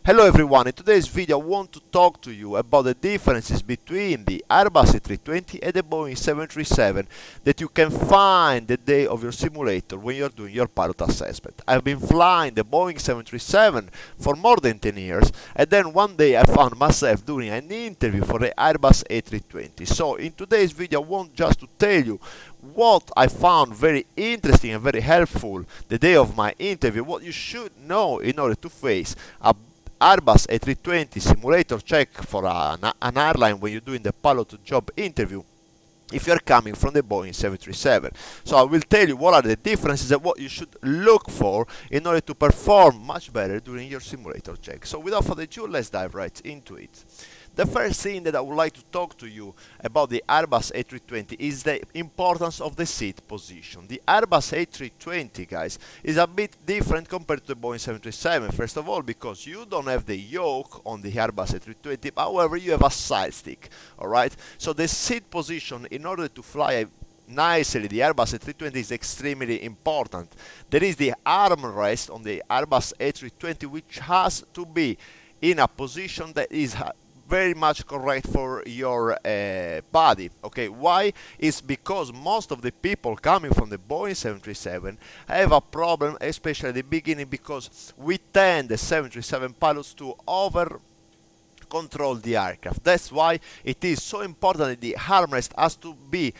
Hello everyone, in today's video I want to talk to you about the differences between the Airbus A320 and the Boeing 737 that you can find the day of your simulator when you're doing your pilot assessment. I've been flying the Boeing 737 for more than 10 years, and then one day I found myself doing an interview for the Airbus A320. So in today's video I want just to tell you what I found very interesting and very helpful the day of my interview, what you should know in order to face a Airbus A320 simulator check for an airline when you're doing the pilot job interview if you're coming from the Boeing 737. So I will tell you what are the differences and what you should look for in order to perform much better during your simulator check. So without further ado, let's dive right into it. The first thing that I would like to talk to you about the Airbus A320 is the importance of the seat position. The Airbus A320, guys, is a bit different compared to the Boeing 737. First of all, because you don't have the yoke on the Airbus A320, however, you have a side stick, alright? So the seat position, in order to fly nicely the Airbus A320, is extremely important. There is the armrest on the Airbus A320 which has to be in a position that is very much correct for your body. Okay, why? It's because most of the people coming from the Boeing 737 have a problem, especially at the beginning, because we tend, the 737 pilots, to over control the aircraft. That's why it is so important that the armrest has to be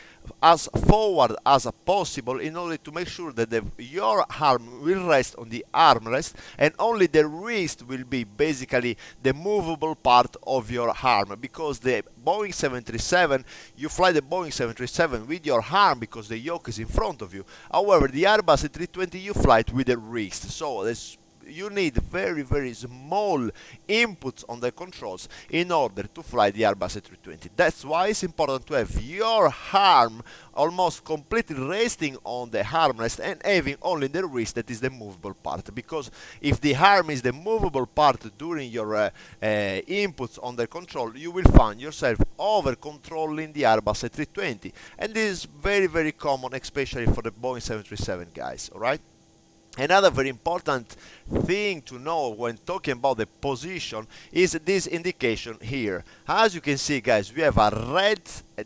as forward as possible in order to make sure that your arm will rest on the armrest and only the wrist will be basically the movable part of your arm, because the Boeing 737, you fly the Boeing 737 with your arm because the yoke is in front of you. However, the Airbus A320, you fly it with the wrist. So you need very small inputs on the controls in order to fly the Airbus A320. That's why it's important to have your arm almost completely resting on the armrest and having only the wrist that is the movable part, because if the arm is the movable part during your inputs on the control, you will find yourself over controlling the Airbus A320, and this is very common, especially for the Boeing 737 guys. Alright? Another very important thing to know when talking about the position is this indication here. As you can see, guys, we have a red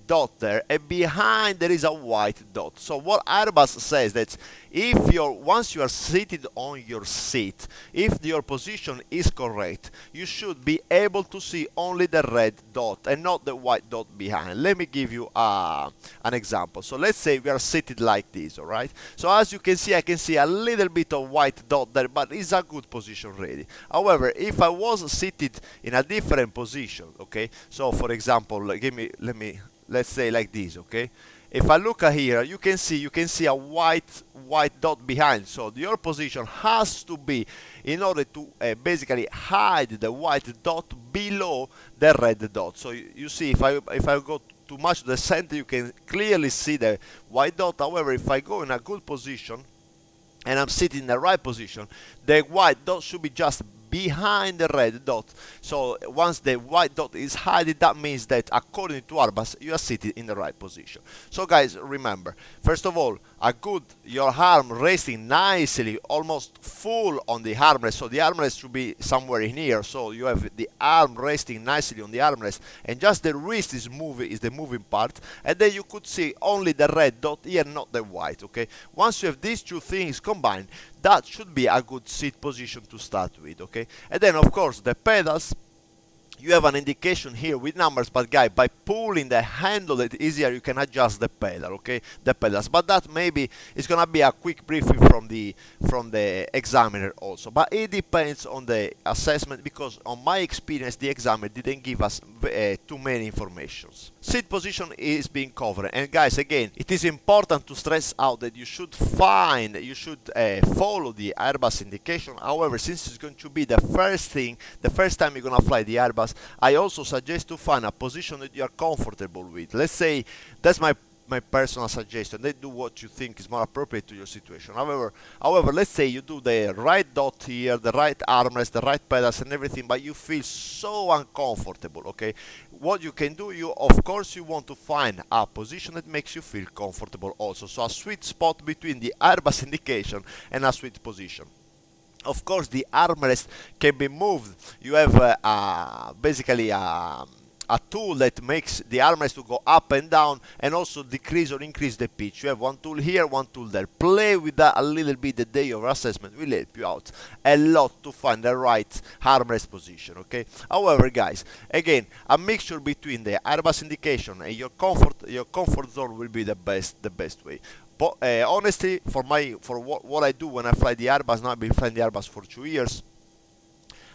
dot there, and behind there is a white dot. So what Airbus says that if once you are seated on your seat, if your position is correct, you should be able to see only the red dot and not the white dot behind. Let me give you an example. So let's say we are seated like this, alright? So as you can see, I can see a little bit of white dot there, but it's a good position really. However, if I was seated in a different position, okay, so for example, let's say like this, okay. If I look at here, you can see a white dot behind. So your position has to be in order to basically hide the white dot below the red dot. So you see, if I go too much to the center, you can clearly see the white dot. However, if I go in a good position and I'm sitting in the right position, the white dot should be just behind the red dot. So once the white dot is hidden, that means that according to Airbus, you are sitting in the right position. So guys, remember, first of all, your arm resting nicely, almost full on the armrest. So the armrest should be somewhere in here. So you have the arm resting nicely on the armrest, and just the wrist is the moving part. And then you could see only the red dot here, not the white. Okay. Once you have these two things combined, that should be a good seat position to start with. Okay. And then of course the pedals. You have an indication here with numbers, but guys, by pulling the handle that easier, you can adjust the pedal, okay, the pedals. But that maybe is gonna be a quick briefing from the examiner also. But it depends on the assessment, because on my experience, the examiner didn't give us too many informations. Seat position is being covered, and guys, again, it is important to stress out that you should follow the Airbus indication. However, since it's going to be the first time you're gonna fly the Airbus, I also suggest to find a position that you are comfortable with. Let's say that's my personal suggestion. Then do what you think is more appropriate to your situation. However, let's say you do the right dot here, the right armrest, the right pedals and everything, but you feel so uncomfortable, okay? What you can do, of course you want to find a position that makes you feel comfortable also. So a sweet spot between the Airbus indication and a sweet position. Of course, the armrest can be moved. You have basically a tool that makes the armrest to go up and down and also decrease or increase the pitch. You have one tool here, one tool there. Play with that a little bit. The day of assessment will help you out a lot to find the right armrest position. Okay. However, guys, again, a mixture between the Airbus indication and your comfort zone will be the best way. But honestly, for what I do when I fly the Airbus, now I've been flying the Airbus for 2 years.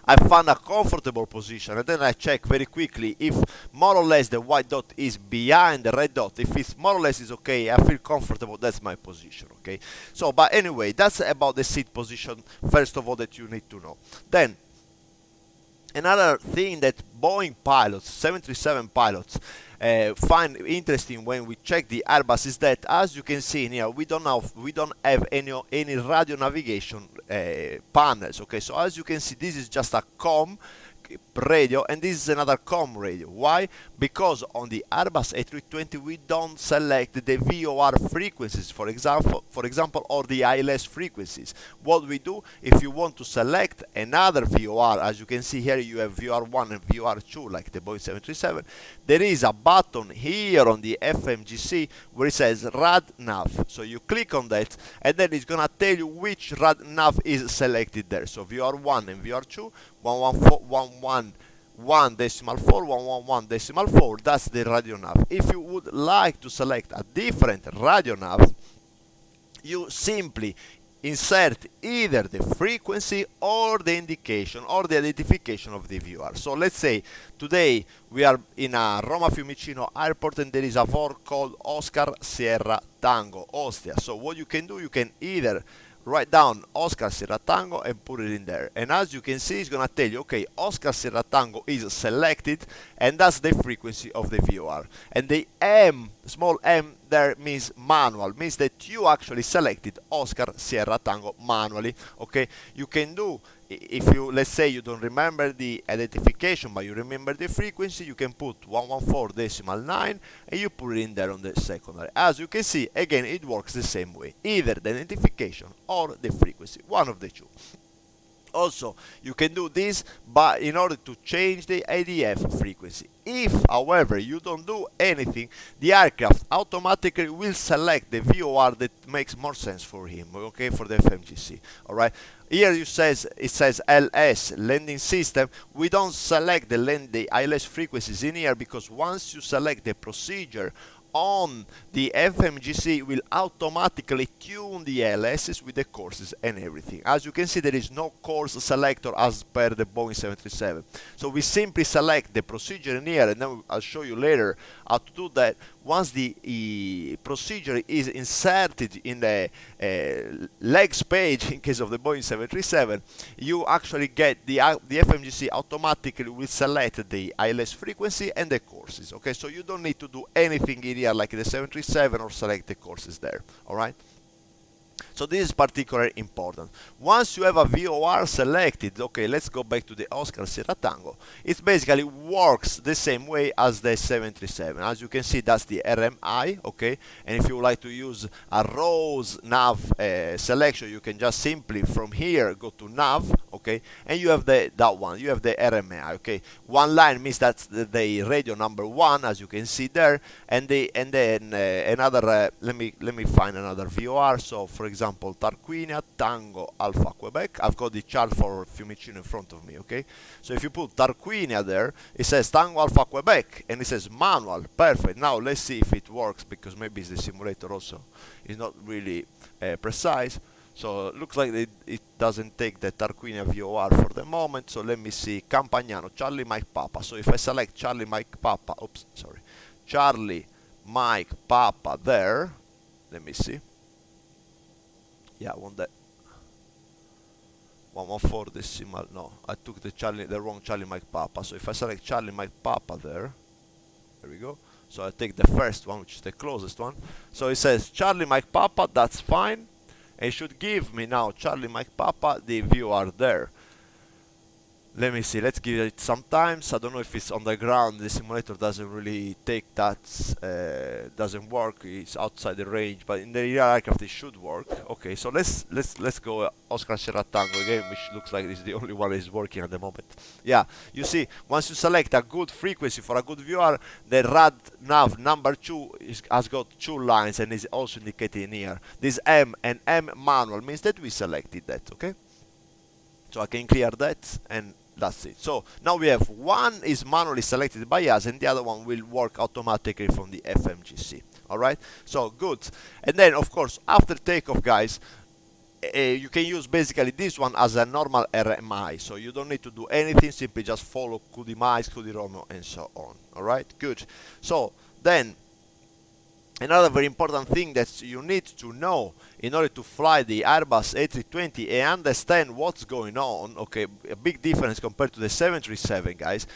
I found a comfortable position, and then I check very quickly if more or less the white dot is behind the red dot. If it's more or less is okay, I feel comfortable, that's my position. Okay. So, but anyway, that's about the seat position first of all that you need to know. Then another thing that Boeing pilots, 737 pilots, find interesting when we check the Airbus is that, as you can see in here, we don't have any radio navigation panels. Okay, so as you can see, this is just a COM radio, and this is another COM radio. Why? Because on the Airbus A320 we don't select the VOR frequencies, for example, or the ILS frequencies. What we do, if you want to select another VOR, as you can see here, you have VOR1 and VOR2 like the Boeing 737. There is a button here on the FMGC where it says Rad Nav. So you click on that, and then it's gonna tell you which Rad Nav is selected there. So VOR1 and VOR2, 111.4, that's the radio nav. If you would like to select a different radio nav, you simply insert either the frequency or the indication or the identification of the VOR. So let's say today we are in a Roma Fiumicino airport and there is a VOR called Oscar Sierra Tango Ostia. So what you can do, you can either write down Oscar Sierra Tango and put it in there, and as you can see, it's gonna tell you, okay, Oscar Sierra Tango is selected, and that's the frequency of the VOR. And the M, small m there, means manual, means that you actually selected Oscar Sierra Tango manually. Okay, you can do, if you, let's say you don't remember the identification but you remember the frequency, you can put 114.9 and you put it in there on the secondary. As you can see, again, it works the same way, either the identification or the frequency, one of the two. Also, you can do this but in order to change the ADF frequency. If, however, you don't do anything, the aircraft automatically will select the VOR that makes more sense for him, okay, for the FMGC. Alright, here it says LS, landing system. We don't select the ILS frequencies in here because once you select the procedure on the FMGC, will automatically tune the LSs with the courses and everything. As you can see, there is no course selector as per the Boeing 737. So we simply select the procedure in here, and then I'll show you later how to do that. Once the procedure is inserted in the legs page, in case of the Boeing 737, you actually get the FMGC automatically will select the ILS frequency and the courses. Okay, so you don't need to do anything in here like the 737 or select the courses there. All right. So this is particularly important. Once you have a VOR selected, okay, let's go back to the Oscar Sierra Tango. It basically works the same way as the 737. As you can see, that's the RMI, okay? And if you would like to use a ROSE nav selection, you can just simply from here go to nav, okay? And you have that one, you have the RMI, okay? One line means that's the radio number 1, as you can see there, and then another. Let me find another VOR. So for example, Tarquinia Tango Alpha Quebec. I've got the chart for Fiumicino in front of me, okay? So if you put Tarquinia there, it says Tango Alpha Quebec, and it says manual. Perfect. Now let's see if it works, because maybe the simulator also is not really precise. So it looks like it doesn't take the Tarquinia VOR for the moment. So let me see. Campagnano, Charlie Mike Papa. So if I select Charlie Mike Papa, oops, sorry, Charlie Mike Papa there, let me see. Yeah, I want that 114 decimal. No, I took the wrong Charlie Mike Papa. So if I select Charlie Mike Papa there we go. So I take the first one, which is the closest one. So it says Charlie Mike Papa, that's fine. And it should give me now Charlie Mike Papa the VOR there. Let me see, let's give it some time. So I don't know if it's on the ground, the simulator doesn't really take that, doesn't work, it's outside the range, but in the real aircraft it should work. Okay, so let's go Oscar Sierra Tango again, which looks like it's the only one that is working at the moment. Yeah, you see, once you select a good frequency for a good viewer, the rad nav number 2 has got 2 lines and is also indicated in here. This M and M manual means that we selected that, okay? So I can clear that, and that's it. So now we have one is manually selected by us, and the other one will work automatically from the FMGC. All right, so good. And then of course after takeoff, guys, you can use basically this one as a normal RMI, so you don't need to do anything, simply just follow QD-MICE, QD-ROMEO, and so on. All right, good. So then another very important thing that you need to know in order to fly the Airbus A320 and understand what's going on, okay, a big difference compared to the 737, guys,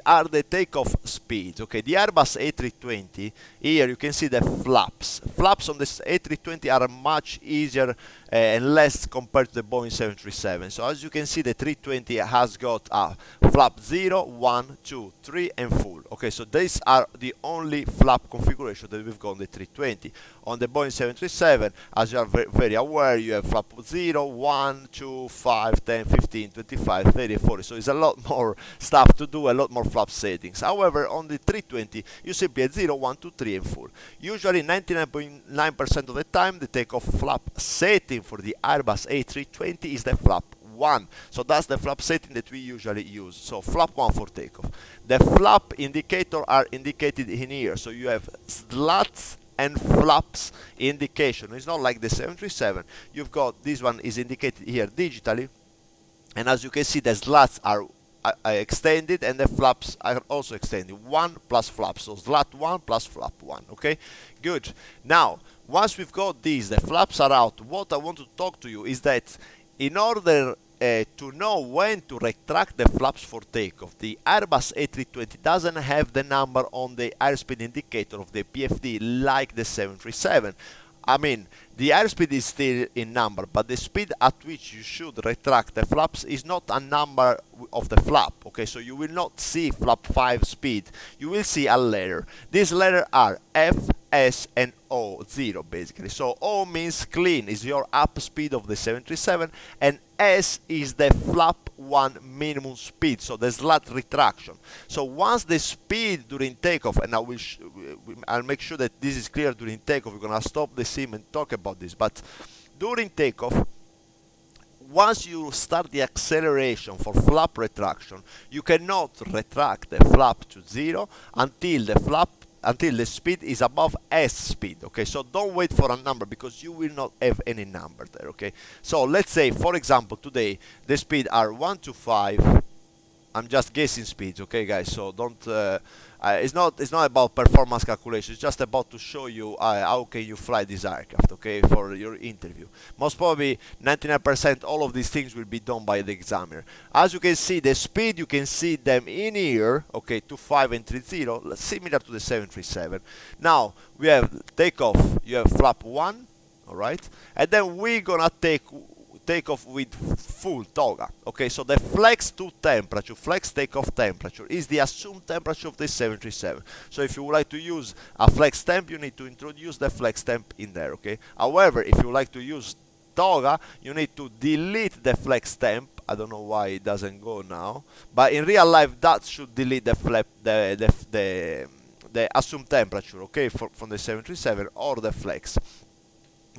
are the takeoff speeds. Okay, the Airbus A320, here you can see the flaps. Flaps on this A320 are much easier and less compared to the Boeing 737. So as you can see, the 320 has got a flap 0, 1, 2, 3, and full. Okay, so these are the only flap configuration that we've got on the 320. On the Boeing 737, as you are very aware, you have flap 0, 1, 2, 5, 10, 15, 25, 30, 40. So it's a lot more stuff to do, a lot more flap settings. However, on the 320, you simply have 0, 1, 2, 3, and full. Usually 99.9% of the time, the takeoff flap setting for the Airbus A320 is the flap 1. So that's the flap setting that we usually use. So flap 1 for takeoff. The flap indicator are indicated in here. So you have slats and flaps indication. It's not like the 737. You've got this one is indicated here digitally, and as you can see, the slats are extended and the flaps are also extended. 1 plus flap, so slat 1 plus flap 1. Okay, good. Now once we've got these, the flaps are out, what I want to talk to you is that in order to know when to retract the flaps for takeoff, the Airbus A320 doesn't have the number on the airspeed indicator of the PFD like the 737. I mean, the airspeed is still in number, but the speed at which you should retract the flaps is not a number of the flap. Okay, so you will not see flap 5 speed, you will see a letter. These letters are F, S, and O, 0 basically. So O means clean, is your up speed of the 737, and S is the flap 1 minimum speed, so the slat retraction. So once the speed during takeoff, and I'll make sure that this is clear during takeoff, we're gonna stop the sim and talk about this, but during takeoff, once you start the acceleration for flap retraction, you cannot retract the flap to 0 until the speed is above S speed. Okay, so don't wait for a number because you will not have any number there. Okay, so let's say for example today the speed are 1 to 5. I'm just guessing speeds, okay guys, so don't it's not about performance calculation, it's just about to show you how can you fly this aircraft, okay, for your interview. Most probably 99% all of these things will be done by the examiner. As you can see, the speed, you can see them in here, okay, 25 and 30, similar to the 737. Now we have takeoff, you have flap 1, all right, and then we're gonna take off with full toga. Okay, so the flex to temperature, flex takeoff temperature is the assumed temperature of the 737. So if you would like to use a flex temp, you need to introduce the flex temp in there. Okay, however, if you would like to use toga, you need to delete the flex temp. I don't know why it doesn't go now, but in real life that should delete the assumed temperature, okay, from the 737 or the flex.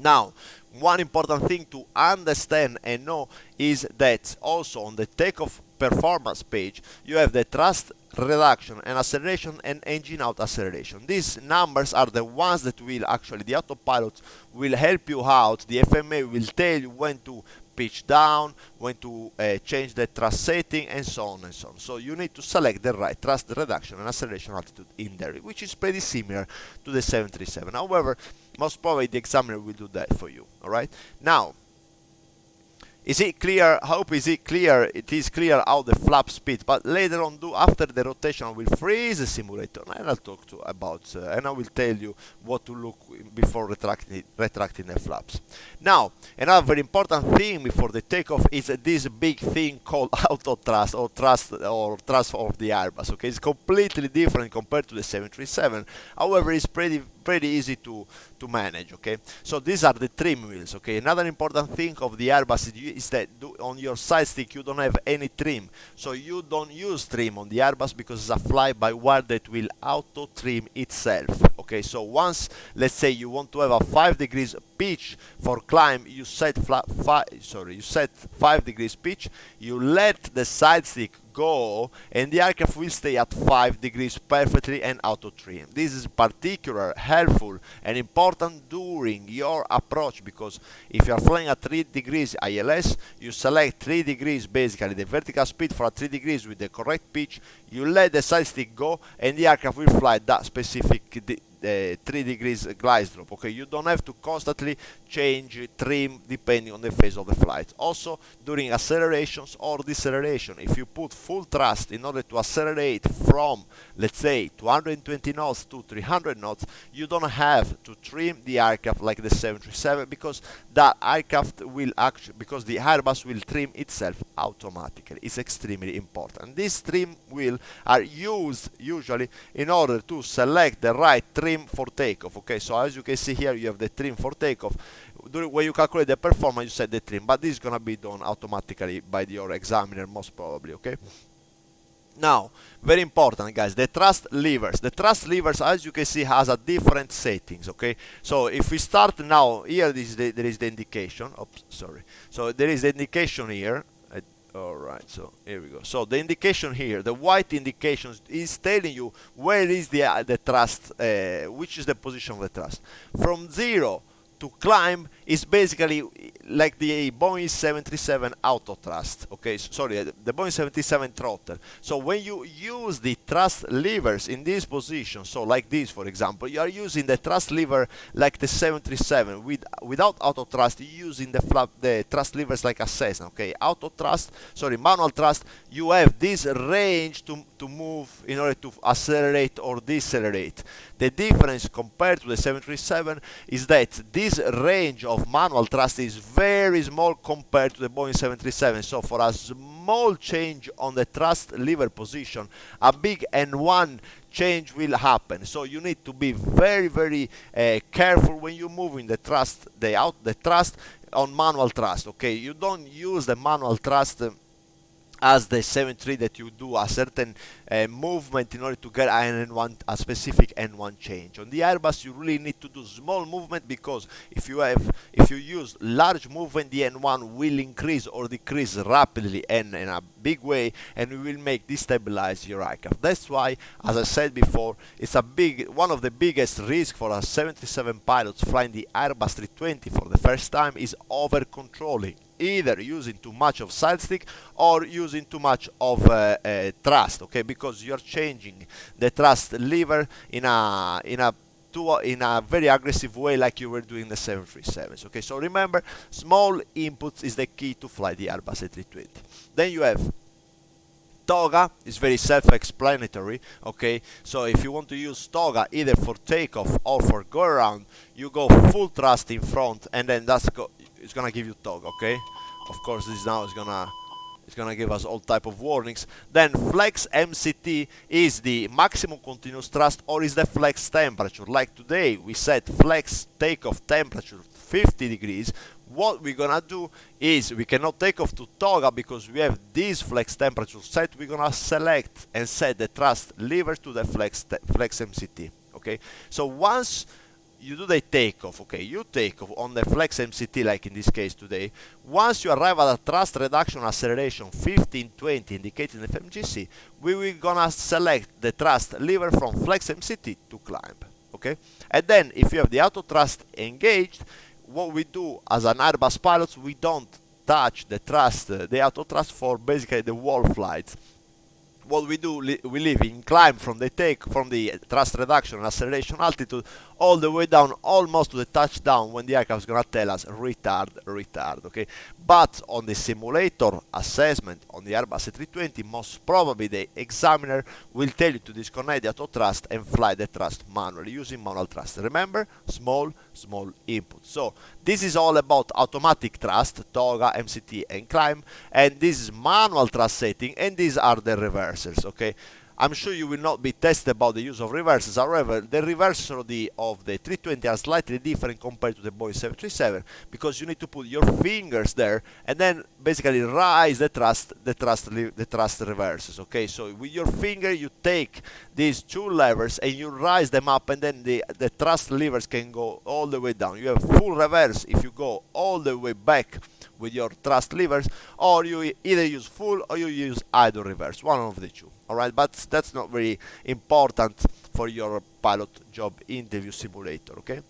Now, one important thing to understand and know is that also on the takeoff performance page, you have the thrust reduction and acceleration and engine out acceleration. These numbers are the ones that will actually, the autopilot will help you out. The FMA will tell you when to pitch down, when to change the thrust setting, and so on and so on. So you need to select the right thrust reduction and acceleration altitude in there, which is pretty similar to the 737. However, most probably the examiner will do that for you. All right. Now, Is it clear? Hope is it clear? It is clear how the flap speed. But later on, after the rotation, I will freeze the simulator, and I'll talk to about, and I will tell you what to look before retracting the flaps. Now, another very important thing before the takeoff is this big thing called AutoThrust or thrust of the Airbus. Okay, it's completely different compared to the 737. However, it's pretty easy to manage. Okay, so these are the trim wheels. Okay, another important thing of the Airbus is that on your side stick you don't have any trim, so you don't use trim on the Airbus because it's a fly-by-wire that will auto trim itself. Okay, so once, let's say, you want to have a 5 degrees pitch for climb, you set 5 degrees pitch, you let the side stick go, and the aircraft will stay at 5 degrees perfectly and auto trim. This is particularly helpful and important during your approach, because if you are flying at 3 degrees ILS, you select 3 degrees, basically the vertical speed for 3 degrees with the correct pitch, you let the side stick go, and the aircraft will fly that specific 3 degrees glide slope. Okay, you don't have to constantly change trim depending on the phase of the flight. Also, during accelerations or deceleration, if you put full thrust in order to accelerate from, let's say, 220 knots to 300 knots, you don't have to trim the aircraft like the 737, because that aircraft will actually, because the Airbus will trim itself automatically. It's extremely important. These trim wheels are used usually in order to select the right trim for takeoff. Okay, so as you can see here, you have the trim for takeoff. When you calculate the performance, you set the trim, but this is gonna be done automatically by your examiner most probably. Okay, now, very important, guys, the thrust levers. The thrust levers, as you can see, has a different settings. Okay, so if we start now, here there is the indication. Oops, sorry. So there is the indication here. Alright, so here we go. So the indication here, the white indication, is telling you where is the thrust, which is the position of the thrust. From 0 to climb is basically like the Boeing 737 AutoThrust. Okay, sorry, the Boeing 737 throttle. So when you use the thrust levers in this position, so like this, for example, you are using the thrust lever like the 737. Without AutoThrust, you're using the thrust levers like a Cessna. Okay, manual thrust, you have this range to move in order to accelerate or decelerate. The difference compared to the 737 is that this range of manual thrust is very small compared to the Boeing 737. So for a small change on the thrust lever position, a big N1 change will happen. So you need to be very careful when you move in the thrust, the thrust on manual thrust. Okay, you don't use the manual thrust as the 73 that you do a certain movement in order to get a specific N1 change. On the Airbus, you really need to do small movement, because if you use large movement, the N1 will increase or decrease rapidly and in a big way, and we will make destabilize your aircraft. That's why, as I said before, it's one of the biggest risks for a 737 pilots flying the Airbus 320 for the first time is over controlling, either using too much of side stick or using too much of thrust. Okay, because you're changing the thrust lever in a very aggressive way, like you were doing the 737s. Okay, so remember, small inputs is the key to fly the Airbus A320. Then you have toga. Is very self-explanatory. Okay, so if you want to use toga either for takeoff or for go around, you go full thrust in front, and then it's gonna give you toga. Okay, of course this now is gonna give us all type of warnings. Then flex MCT is the maximum continuous thrust, or is the flex temperature. Like today we set flex takeoff temperature 50 degrees. What we're gonna do is, we cannot take off to toga because we have this flex temperature set. We're gonna select and set the thrust lever to the flex MCT. Okay, so once you do the takeoff, okay, you take off on the flex MCT, like in this case today. Once you arrive at a thrust reduction acceleration 15-20, indicating the FMGC, we will gonna select the thrust lever from flex MCT to climb. Okay, and then if you have the auto thrust engaged, what we do as an Airbus pilot, we don't touch the auto thrust for basically the wall flights. What we do, we leave in climb from the thrust reduction and acceleration altitude all the way down almost to the touchdown when the aircraft is gonna tell us retard, retard, okay? But on the simulator assessment on the Airbus A320, most probably the examiner will tell you to disconnect the auto thrust and fly the thrust manually using manual thrust. Remember, small input. So this is all about automatic thrust, toga, MCT, and climb, and this is manual thrust setting, and these are the reversals, okay? I'm sure you will not be tested about the use of reversals. However, the reversals of the 320 are slightly different compared to the Boeing 737 because you need to put your fingers there and then basically raise the thrust reverses. Okay, so with your finger you take these two levers and you raise them up, and then the thrust levers can go all the way down. You have full reverse if you go all the way back with your thrust levers, or you either use full or you use idle reverse, one of the two. Alright, but that's not very important for your pilot job interview simulator, okay?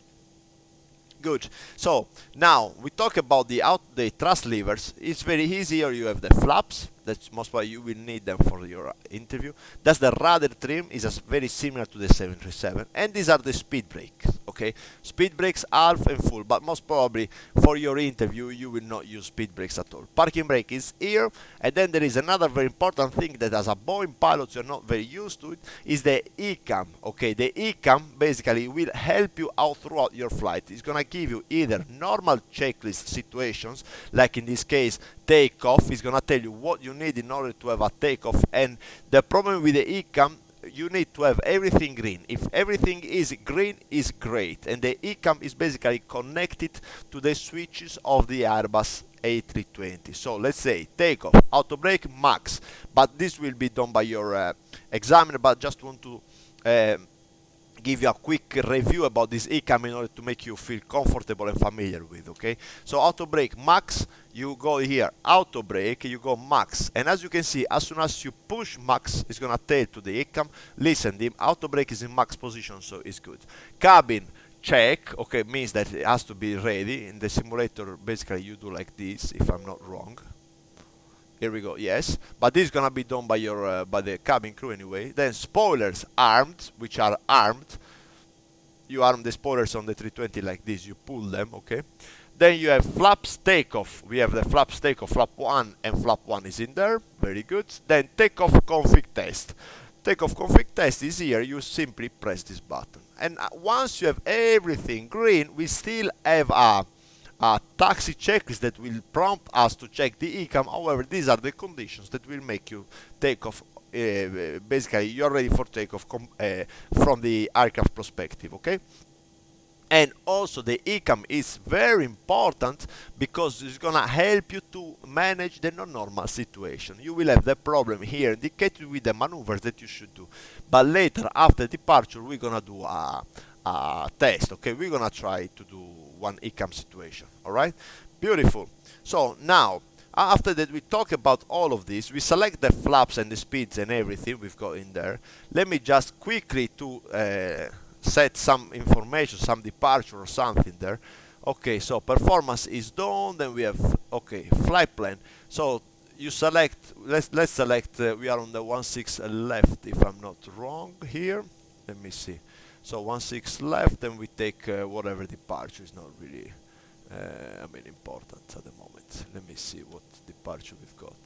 Good. So now we talk about the thrust levers. It's very easy. Here you have the flaps. That's most why you will need them for your interview. That's the rudder trim. Is very similar to the 737. And these are the speed brakes. Okay, speed brakes half and full, but most probably for your interview you will not use speed brakes at all. Parking brake is here, and then there is another very important thing that as a Boeing pilot you're not very used to it, is the ECAM. Okay, the ECAM basically will help you out throughout your flight. It's gonna give you either normal checklist situations, like in this case takeoff. It's gonna tell you what you need in order to have a takeoff, and the problem with the ECAM, you need to have everything green. If everything is green, is great, and the ECAM is basically connected to the switches of the Airbus A320. So let's say takeoff, auto brake, max, but this will be done by your examiner, but just want to give you a quick review about this ECAM in order to make you feel comfortable and familiar with. Okay, so auto brake max, you go here, auto brake, you go max, and as you can see, as soon as you push max, it's gonna tell to the ECAM, listen, the auto brake is in max position, so it's good. Cabin check, okay, means that it has to be ready. In the simulator basically you do like this, if I'm not wrong. Here we go, yes, but this is gonna be done by your by the cabin crew anyway. Then spoilers armed, which are armed. You arm the spoilers on the 320 like this, you pull them, okay. Then you have flaps takeoff. We have the flaps takeoff, flap 1 and flap 1 is in there, very good. Then takeoff config test. Takeoff config test is here, you simply press this button. And once you have everything green, we still have a taxi checklist that will prompt us to check the ECAM. However, these are the conditions that will make you take off. Basically, you're ready for takeoff from the aircraft perspective, okay? And also the ECAM is very important because it's gonna help you to manage the non-normal situation. You will have the problem here indicated with the maneuvers that you should do, but later after departure we're gonna do a test, okay? We're gonna try to do one ECAM situation. All right, beautiful. So now after that we talk about all of this, we select the flaps and the speeds and everything we've got in there. Let me just quickly to set some information, some departure or something there. Okay, so performance is done. Then we have, okay, flight plan. So you select, let's select, we are on the 16 left if I'm not wrong here. Let me see. So 16 left, and we take whatever departure is not really important at the moment. Let me see what departure we've got.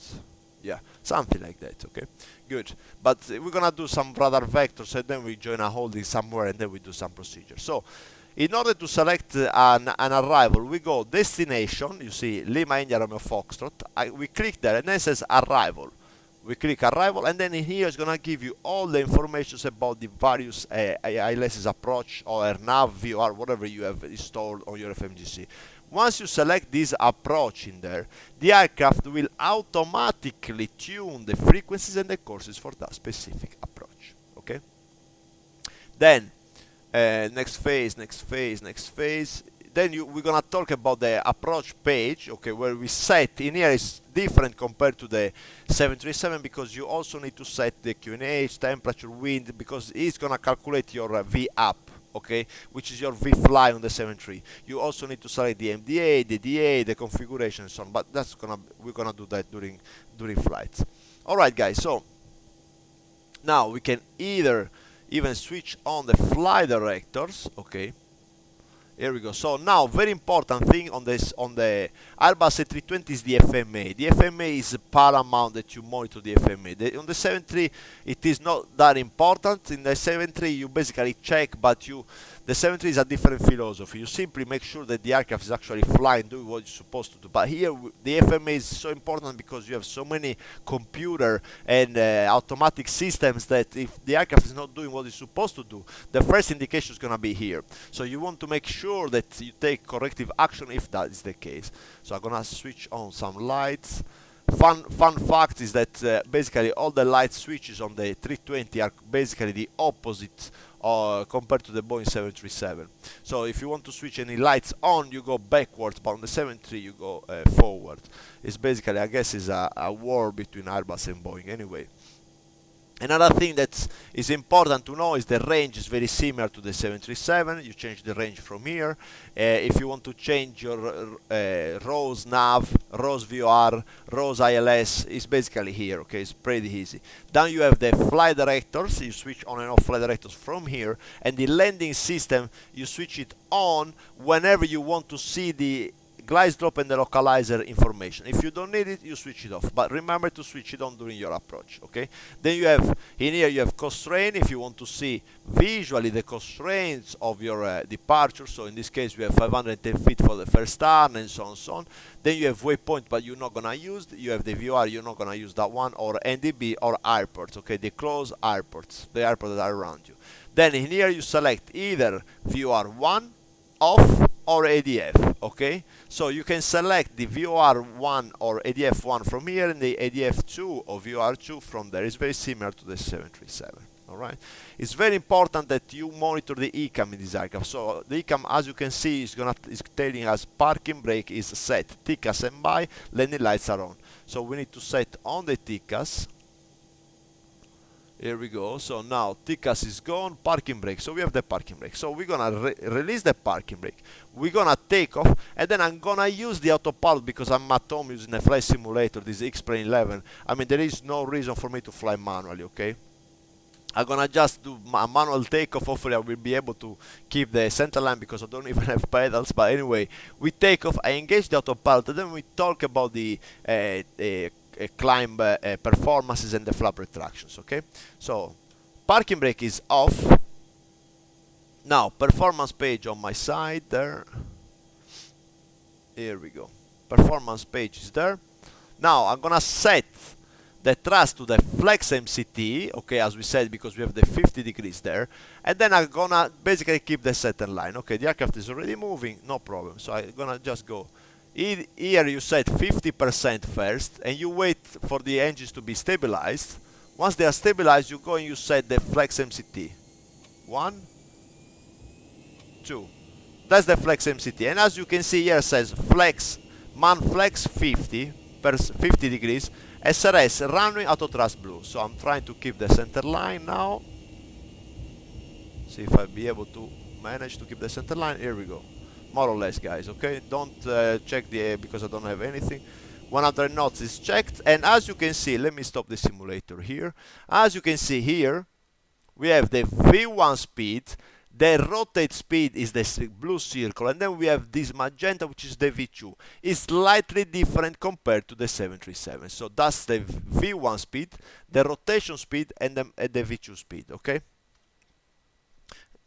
Yeah, something like that, okay? Good. But we're gonna do some radar vectors, and then we join a holding somewhere, and then we do some procedure. So in order to select an arrival, we go destination, you see Lima India Romeo Foxtrot, we click there, and then it says arrival. We click arrival, and then in here it's gonna give you all the information about the various ILS's approach or AirNav, VR, whatever you have installed on your FMGC. Once you select this approach in there, the aircraft will automatically tune the frequencies and the courses for that specific approach. Okay. Then next phase. Then we're gonna talk about the approach page, okay, where we set in here is different compared to the 737 because you also need to set the QNH, temperature, wind, because it's gonna calculate your V up, okay, which is your V fly on the 73. You also need to select the MDA, the DA, the configuration, and so on. But we're gonna do that during flights. All right, guys. So now we can either even switch on the flight directors. Okay, here we go. So now, very important thing on this, on the Airbus A320 is the FMA. The FMA is paramount that you monitor the FMA. On the 73 it is not that important. In the 73 you basically check, but the 73 is a different philosophy. You simply make sure that the aircraft is actually flying, doing what it's supposed to do. But here the FMA is so important because you have so many computer and automatic systems that if the aircraft is not doing what it's supposed to do, the first indication is going to be here. So you want to make sure that you take corrective action if that is the case. So I'm going to switch on some lights. Fun fact is that basically all the light switches on the 320 are basically the opposite compared to the Boeing 737. So if you want to switch any lights on, you go backwards, but on the 73 you go forward. It's basically, I guess, is a war between Airbus and Boeing anyway. Another thing that is important to know is the range is very similar to the 737. You change the range from here. If you want to change your ROS nav, ROS VOR, ROS ILS, it's basically here. Okay, it's pretty easy. Then you have the flight directors. You switch on and off flight directors from here, and the landing system you switch it on whenever you want to see the glide drop and the localizer information. If you don't need it, you switch it off, but remember to switch it on during your approach. Okay, then you have in here, you have constraint if you want to see visually the constraints of your departure. So in this case we have 510 feet for the first turn and so on and so on. Then you have waypoint, but you're not gonna use. You have the VOR, you're not gonna use that one, or NDB or airports. Okay, the closed airports, the airports that are around you. Then in here you select either VOR 1 off or ADF. Okay, so you can select the VOR 1 or ADF 1 from here, and the ADF 2 or VOR 2 from there. It's very similar to the 737. Alright, it's very important that you monitor the ECAM in this aircraft. So the ECAM, as you can see, is telling us parking brake is set, TCAS standby, landing lights are on. So we need to set on the TCAS. Here we go. So now TCAS is gone, parking brake. So we have the parking brake. So we're gonna release the parking brake. We're gonna take off, and then I'm gonna use the autopilot because I'm at home using a flight simulator, this X-Plane 11. I mean, there is no reason for me to fly manually, okay? I'm gonna just do a manual takeoff. Hopefully I will be able to keep the center line because I don't even have pedals. But anyway, we take off, I engage the autopilot, and then we talk about the climb performances and the flap retractions. Okay, so parking brake is off. Now performance page on my side there. Here we go, performance page is there. Now I'm gonna set the thrust to the flex MCT, okay, as we said, because we have the 50 degrees there, and then I'm gonna basically keep the center line. Okay, the aircraft is already moving, no problem, so I'm gonna just go. Here you set 50% first, and you wait for the engines to be stabilized. Once they are stabilized, you go and you set the flex MCT. 1, 2. That's the flex MCT, and as you can see here, it says flex, man flex 50 degrees, SRS runway AutoThrust blue. So I'm trying to keep the center line now. See if I'll be able to manage to keep the center line. Here we go. More or less, guys. Okay, don't check the air because I don't have anything. 100 knots is checked, and as you can see, let me stop the simulator here. As you can see here, we have the V1 speed. The rotate speed is the blue circle, and then we have this magenta, which is the V2. It's slightly different compared to the 737. So that's the V1 speed, the rotation speed, and the V2 speed. Okay,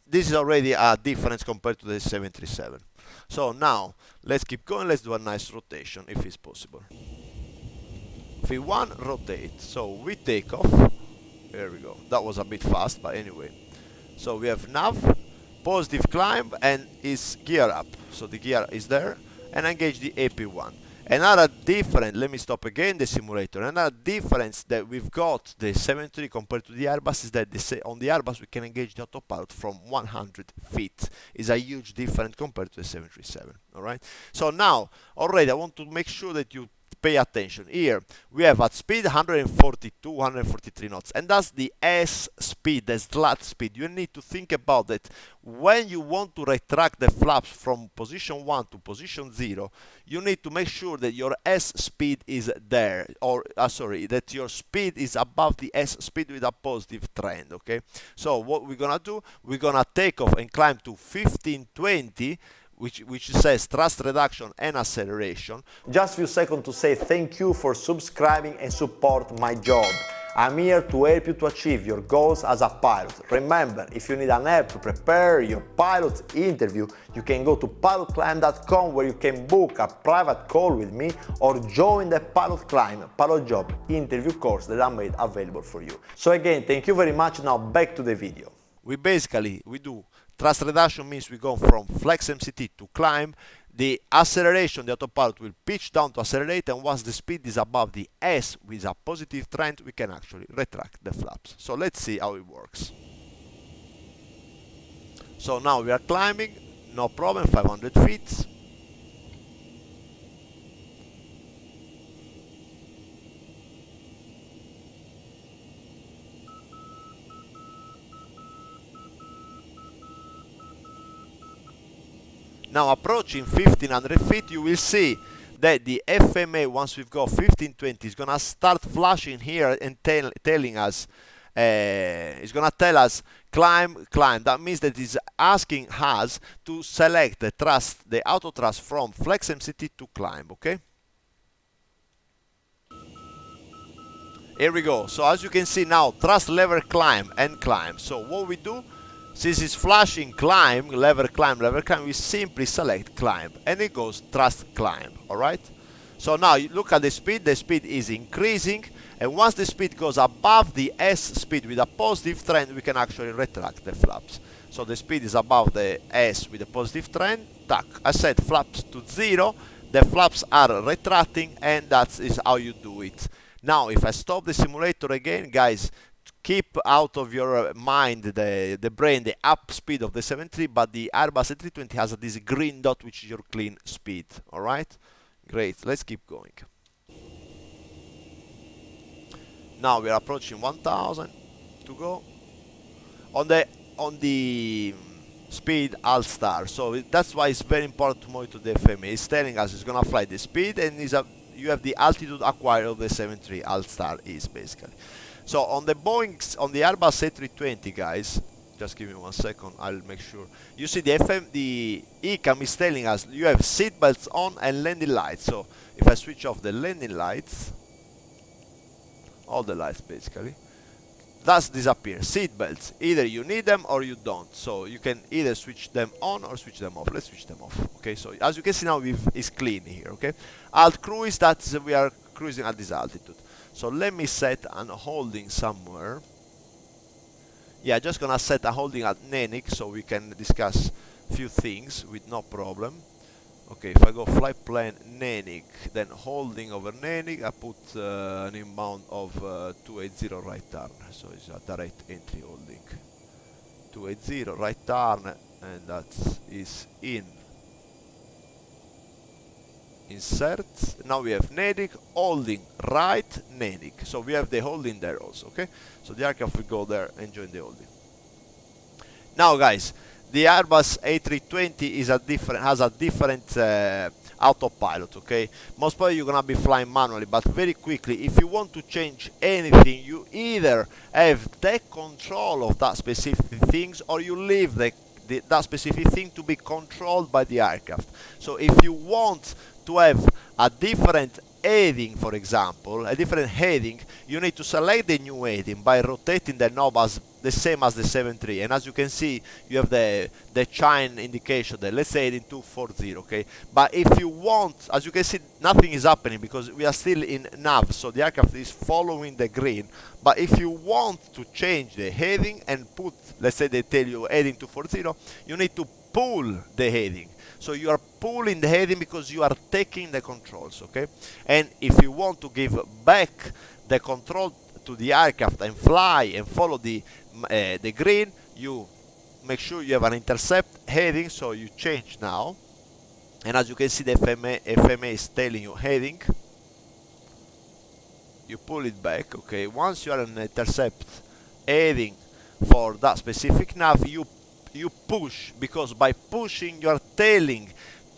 this is already a difference compared to the 737. So now let's keep going. Let's do a nice rotation if it's possible. V1 rotate. So we take off. There we go. That was a bit fast, but anyway. So we have nav, positive climb, and is gear up. So the gear is there, and engage the AP1. Another difference, let me stop again the simulator. Another difference that we've got the 73 compared to the Airbus is that on the Airbus we can engage the autopilot from 100 feet. It's a huge difference compared to the 737. All right. So now already I want to make sure that you pay attention. Here we have at speed 142, 143 knots, and that's the S speed, the slat speed. You need to think about that when you want to retract the flaps from position 1 to position 0. You need to make sure that your S speed is there, or sorry, that your speed is above the S speed with a positive trend. Okay, so what we're gonna do, we're gonna take off and climb to 1520, which says thrust reduction and acceleration. Just a few seconds to say thank you for subscribing and support my job. I'm here to help you to achieve your goals as a pilot. Remember, if you need an help to prepare your pilot interview, you can go to pilotclimb.com, where you can book a private call with me or join the Pilot Climb Pilot Job interview course that I made available for you. So again, thank you very much. Now back to the video. We do thrust reduction, means we go from flex MCT to climb. The acceleration, the autopilot will pitch down to accelerate, and once the speed is above the S with a positive trend, we can actually retract the flaps. So let's see how it works. So now we are climbing, no problem, 500 feet. Now approaching 1500 feet, you will see that the FMA, once we've got 1520, is gonna start flashing here and telling us, it's gonna tell us climb, climb. That means that it's asking us to select the thrust, the auto thrust from flex MCT to climb. Okay. Here we go. So as you can see now, thrust lever climb and climb. So what we do, since it's flashing climb, lever climb, we simply select climb, and it goes thrust climb. Alright? So now you look at the speed is increasing, and once the speed goes above the S speed with a positive trend, we can actually retract the flaps. So the speed is above the S with a positive trend, tack. I set flaps to 0, the flaps are retracting, and that is how you do it. Now if I stop the simulator again, guys, keep out of your mind, the brain, the up speed of the 73, but the Airbus A320 has this green dot, which is your clean speed. Alright? Great, let's keep going. Now we are approaching 1000 to go. On the speed, I'll start. So that's why it's very important to monitor the FMA. It's telling us it's gonna fly the speed, and you have the altitude acquired of the 73. I'll start is basically. So on the Boeing, on the Airbus A320, guys, just give me 1 second, I'll make sure. You see the ECAM is telling us you have seat belts on and landing lights. So if I switch off the landing lights, all the lights basically, that's disappear. Seat belts, either you need them or you don't. So you can either switch them on or switch them off. Let's switch them off. Okay, so as you can see now, it's clean here. Okay, alt cruise, that's we are cruising at this altitude. So let me set an holding somewhere. Yeah, just gonna set a holding at Nenic so we can discuss few things with no problem. Okay, if I go flight plan Nenic, then holding over Nenic, I put an inbound of 280 right turn. So it's a direct entry holding. 280 right turn, and that is in. Insert. Now we have Nenic, holding right Nenic. So we have the holding there also. Okay, so the aircraft will go there and join the holding. Now, guys, the Airbus A320 has a different autopilot. Okay, most probably you're gonna be flying manually, but very quickly, if you want to change anything, you either have take control of that specific things, or you leave that specific thing to be controlled by the aircraft. So if you want to have a different heading, for example, a different heading, you need to select the new heading by rotating the knob as the same as the 7.3, and as you can see, you have the chime indication there. Let's say heading 240, okay? But if you want, as you can see, nothing is happening because we are still in nav, so the aircraft is following the green. But if you want to change the heading and put, let's say they tell you heading 240, you need to pull the heading. So you are pulling the heading because you are taking the controls, okay? And if you want to give back the control to the aircraft and fly and follow the green, you make sure you have an intercept heading, so you change now. And as you can see, the FMA is telling you heading. you pull it back, okay. Once you are in intercept heading for that specific nav, you push, because by pushing you are telling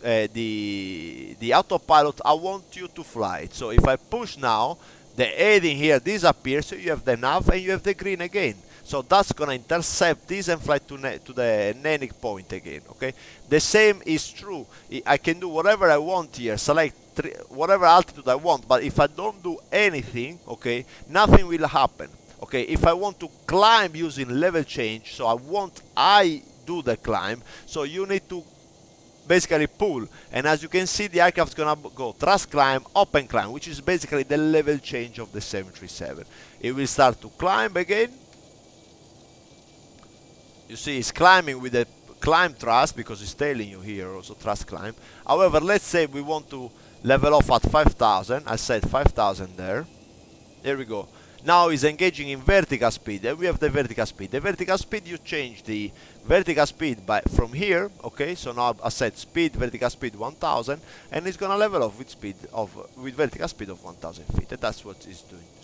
the autopilot, I want you to fly it. So if I push now, the heading here disappears, so you have the nav and you have the green again. So that's gonna intercept this and fly to the landing point again, okay? The same is true. I can do whatever I want here, select whatever altitude I want, but if I don't do anything, okay, nothing will happen. Okay, if I want to climb using level change, so I do the climb, so you need to basically pull, and as you can see, the aircraft is gonna go thrust climb, open climb, which is basically the level change of the 737. It will start to climb again. You see, it's climbing with the climb thrust because it's telling you here also thrust climb. However, let's say we want to level off at 5,000. I said 5,000 there. There we go. Now it's engaging in vertical speed, and we have the vertical speed. The vertical speed, you change the vertical speed from here, okay? So now I set speed, vertical speed 1,000, and it's gonna level off with vertical speed of 1,000 feet, and that's what it's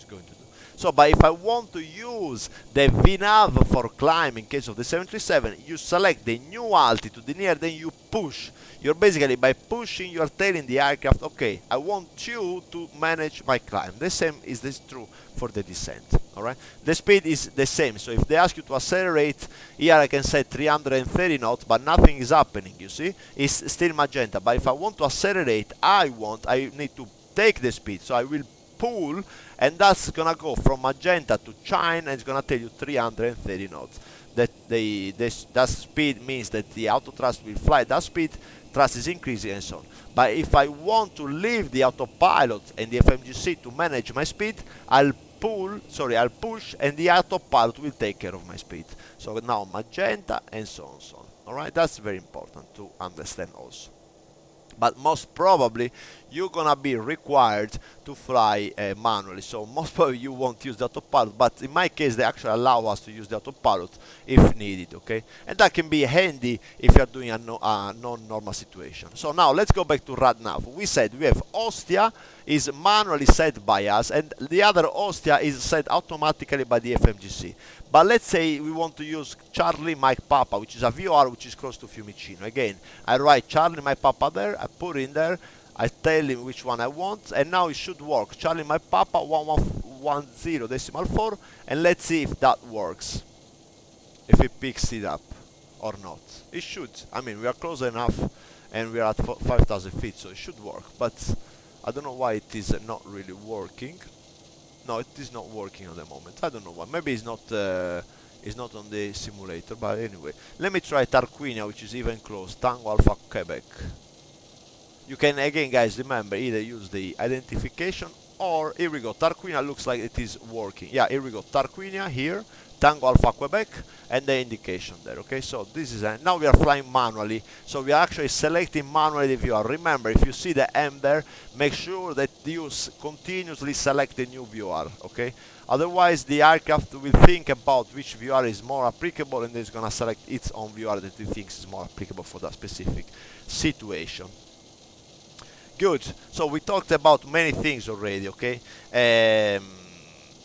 going to do. So, but if I want to use the VNAV for climb in case of the 737, you select the new altitude in here, then you push. You're basically, by pushing, you're telling the aircraft, okay, I want you to manage my climb. The same is true for the descent, alright? The speed is the same, so if they ask you to accelerate, here I can set 330 knots, but nothing is happening, you see? It's still magenta, but if I want to accelerate, I need to take the speed, so I will pull, and that's gonna go from magenta to shine, and it's gonna tell you 330 knots. That speed means that the autothrust will fly that speed, thrust is increasing, and so on. But if I want to leave the autopilot and the FMGC to manage my speed, I'll push, and the autopilot will take care of my speed. So now magenta, and so on, so on. Alright, that's very important to understand also. But most probably you're gonna be required to fly manually, so most probably you won't use the autopilot, but in my case they actually allow us to use the autopilot if needed, okay? And that can be handy if you're doing a non-normal situation. So now let's go back to RadNav. We said we have Ostia is manually set by us, and the other Ostia is set automatically by the FMGC. But let's say we want to use Charlie Mike Papa, which is a VOR which is close to Fiumicino. Again, I write Charlie Mike Papa there, I put in there, I tell him which one I want, and now it should work. Charlie Mike Papa 1110.4, and let's see if that works. If it picks it up or not. It should. I mean, we are close enough, and we are at 5,000 feet, so it should work. But I don't know why it is not really working. No, it is not working at the moment. I don't know why. Maybe it's not on the simulator, but anyway. Let me try Tarquinia, which is even close. Tango Alpha Quebec. You can, again, guys, remember, either use the identification or, here we go, Tarquinia looks like it is working. Yeah, here we go, Tarquinia here, Tango Alpha Quebec, and the indication there, okay? So this is, now we are flying manually, so we are actually selecting manually the VOR. Remember, if you see the M there, make sure that you continuously select the new VOR, okay? Otherwise, the aircraft will think about which VOR is more applicable, and it's gonna select its own VOR that it thinks is more applicable for that specific situation. Good. So we talked about many things already, okay?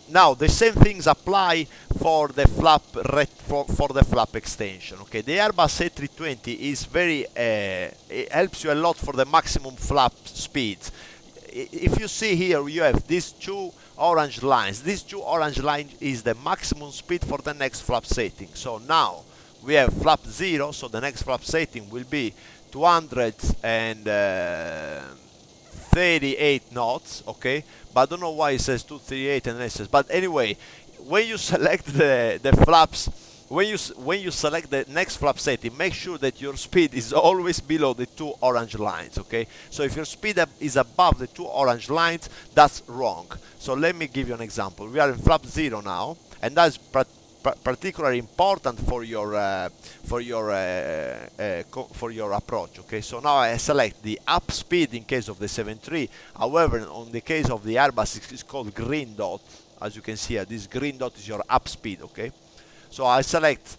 Now the same things apply for the flap for the flap extension. Okay, the Airbus A320 is very it helps you a lot for the maximum flap speed. If you see here, you have these two orange lines. These two orange lines is the maximum speed for the next flap setting. So now we have flap 0, so the next flap setting will be 238 knots, okay? But I don't know why it says 238 and it says, but anyway, when you select the flaps, when you select the next flap setting, make sure that your speed is always below the two orange lines, okay? So if your speed is above the two orange lines, that's wrong. So let me give you an example. We are in flap 0 now, and that's particularly important for your approach, okay? So now I select the up speed in case of the 7.3. However, on the case of the Airbus, it's called green dot. As you can see here, this green dot is your up speed, okay? So I select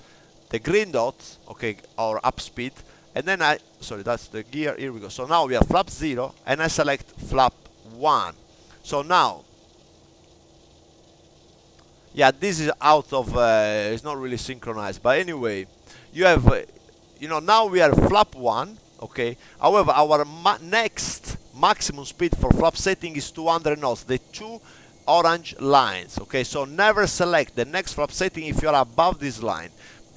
the green dot, okay, or up speed, and then sorry, that's the gear. Here we go. So now we have flap 0, and I select flap 1. So now Yeah, this is out of, it's not really synchronized, but anyway, you have, you know, now we are flap 1, okay. However, our next maximum speed for flap setting is 200 knots, the two orange lines, okay. So never select the next flap setting if you are above this line.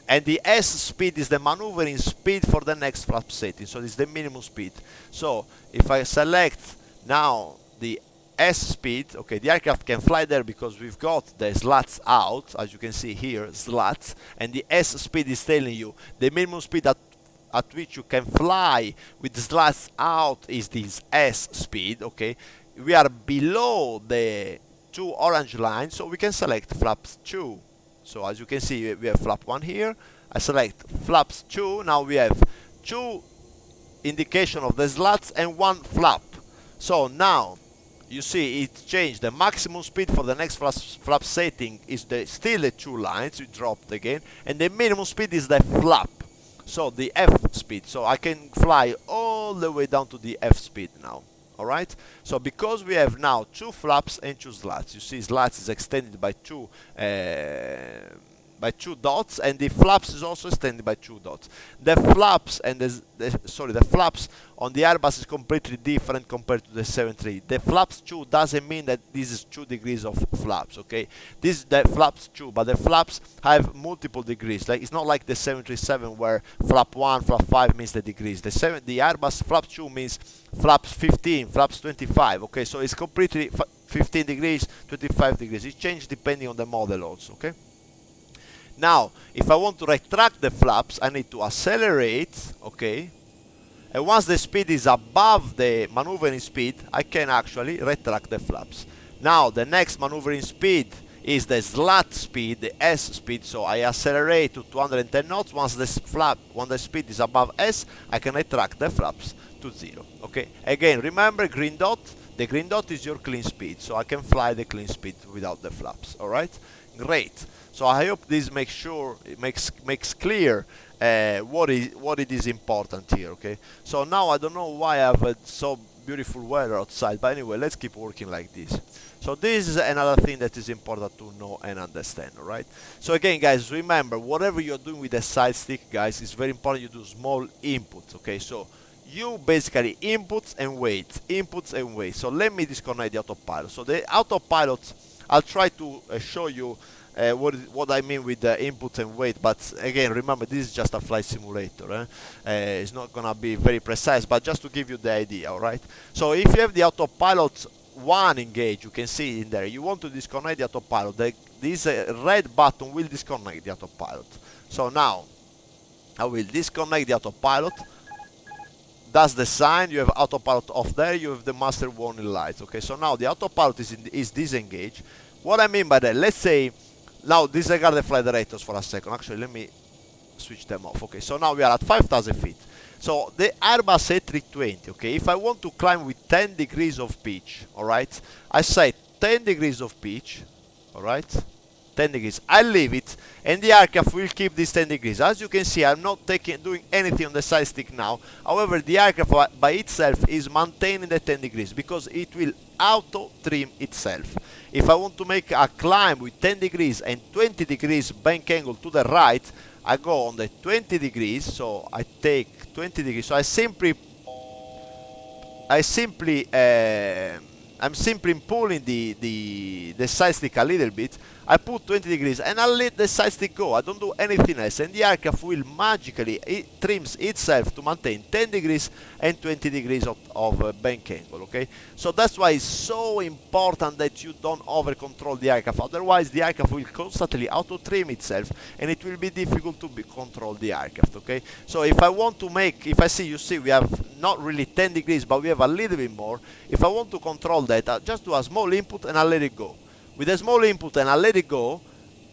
And the S speed is the maneuvering speed for the next flap setting, so this is the minimum speed. So if I select now the S speed, okay, the aircraft can fly there because we've got the slats out, as you can see here, slats, and the S speed is telling you the minimum speed at which you can fly with the slats out is this S speed, okay. We are below the two orange lines, so we can select flaps 2. So as you can see, we have flap 1 here. I select flaps 2. Now we have 2 indication of the slats and 1 flap. So now you see it changed. The maximum speed for the next flap setting is still the 2 lines. We dropped again, and the minimum speed is the flap. So the F speed. So I can fly all the way down to the F speed now. Alright, so because we have now 2 flaps and 2 slats, you see slats is extended by 2 dots, and the flaps is also extended by 2 dots. The flaps and the flaps on the Airbus is completely different compared to the 737. The flaps 2 doesn't mean that this is 2 degrees of flaps, okay? This is the flaps 2, but the flaps have multiple degrees. Like, it's not like the 737 where flap 1, flap 5 means the degrees. The Airbus flaps 2 means flaps 15, flaps 25, okay? So it's completely 15 degrees, 25 degrees. It changes depending on the model also, okay? Now, if I want to retract the flaps, I need to accelerate, okay? And once the speed is above the maneuvering speed, I can actually retract the flaps. Now, the next maneuvering speed is the slat speed, the S speed, so I accelerate to 210 knots. Once the speed is above S, I can retract the flaps to 0, okay? Again, remember, green dot, the green dot is your clean speed, so I can fly the clean speed without the flaps, alright? Great. So I hope this makes clear what it is important here, okay? So now I don't know why I have so beautiful weather outside, but anyway, let's keep working like this. So this is another thing that is important to know and understand, alright? So again, guys, remember, whatever you're doing with the side stick, guys, it's very important you do small inputs, okay? So you basically inputs and wait. So let me disconnect the autopilot. So the autopilot, I'll try to show you what I mean with the input and wait, but again, remember, this is just a flight simulator. It's not gonna be very precise, but just to give you the idea, alright? So if you have the autopilot 1 engaged, you can see in there, you want to disconnect the autopilot, this red button will disconnect the autopilot. So now I will disconnect the autopilot. That's the sign. You have autopilot off there, you have the master warning lights, okay? So now the autopilot is disengaged. What I mean by that, let's say, now disregard the flight directors for a second. Actually, let me switch them off. Okay, so now we are at 5,000 feet. So the Airbus A320, okay, if I want to climb with 10 degrees of pitch, alright, I say 10 degrees of pitch, alright, 10 degrees, I leave it, and the aircraft will keep this 10 degrees. As you can see, I'm not doing anything on the side stick now. However, the aircraft by itself is maintaining the 10 degrees because it will auto trim itself. If I want to make a climb with 10 degrees and 20 degrees bank angle to the right, I go on the 20 degrees, so I take 20 degrees. So I'm simply pulling the side stick a little bit. I put 20 degrees and I let the side stick go. I don't do anything else, and the aircraft will magically, it trims itself to maintain 10 degrees and 20 degrees of bank angle, okay? So that's why it's so important that you don't over control the aircraft. Otherwise the aircraft will constantly auto trim itself and it will be difficult to control the aircraft, okay? So if I want to make, if I see, you see we have not really 10 degrees, but we have a little bit more. If I want to control that, I just do a small input and I let it go. With a small input and I let it go,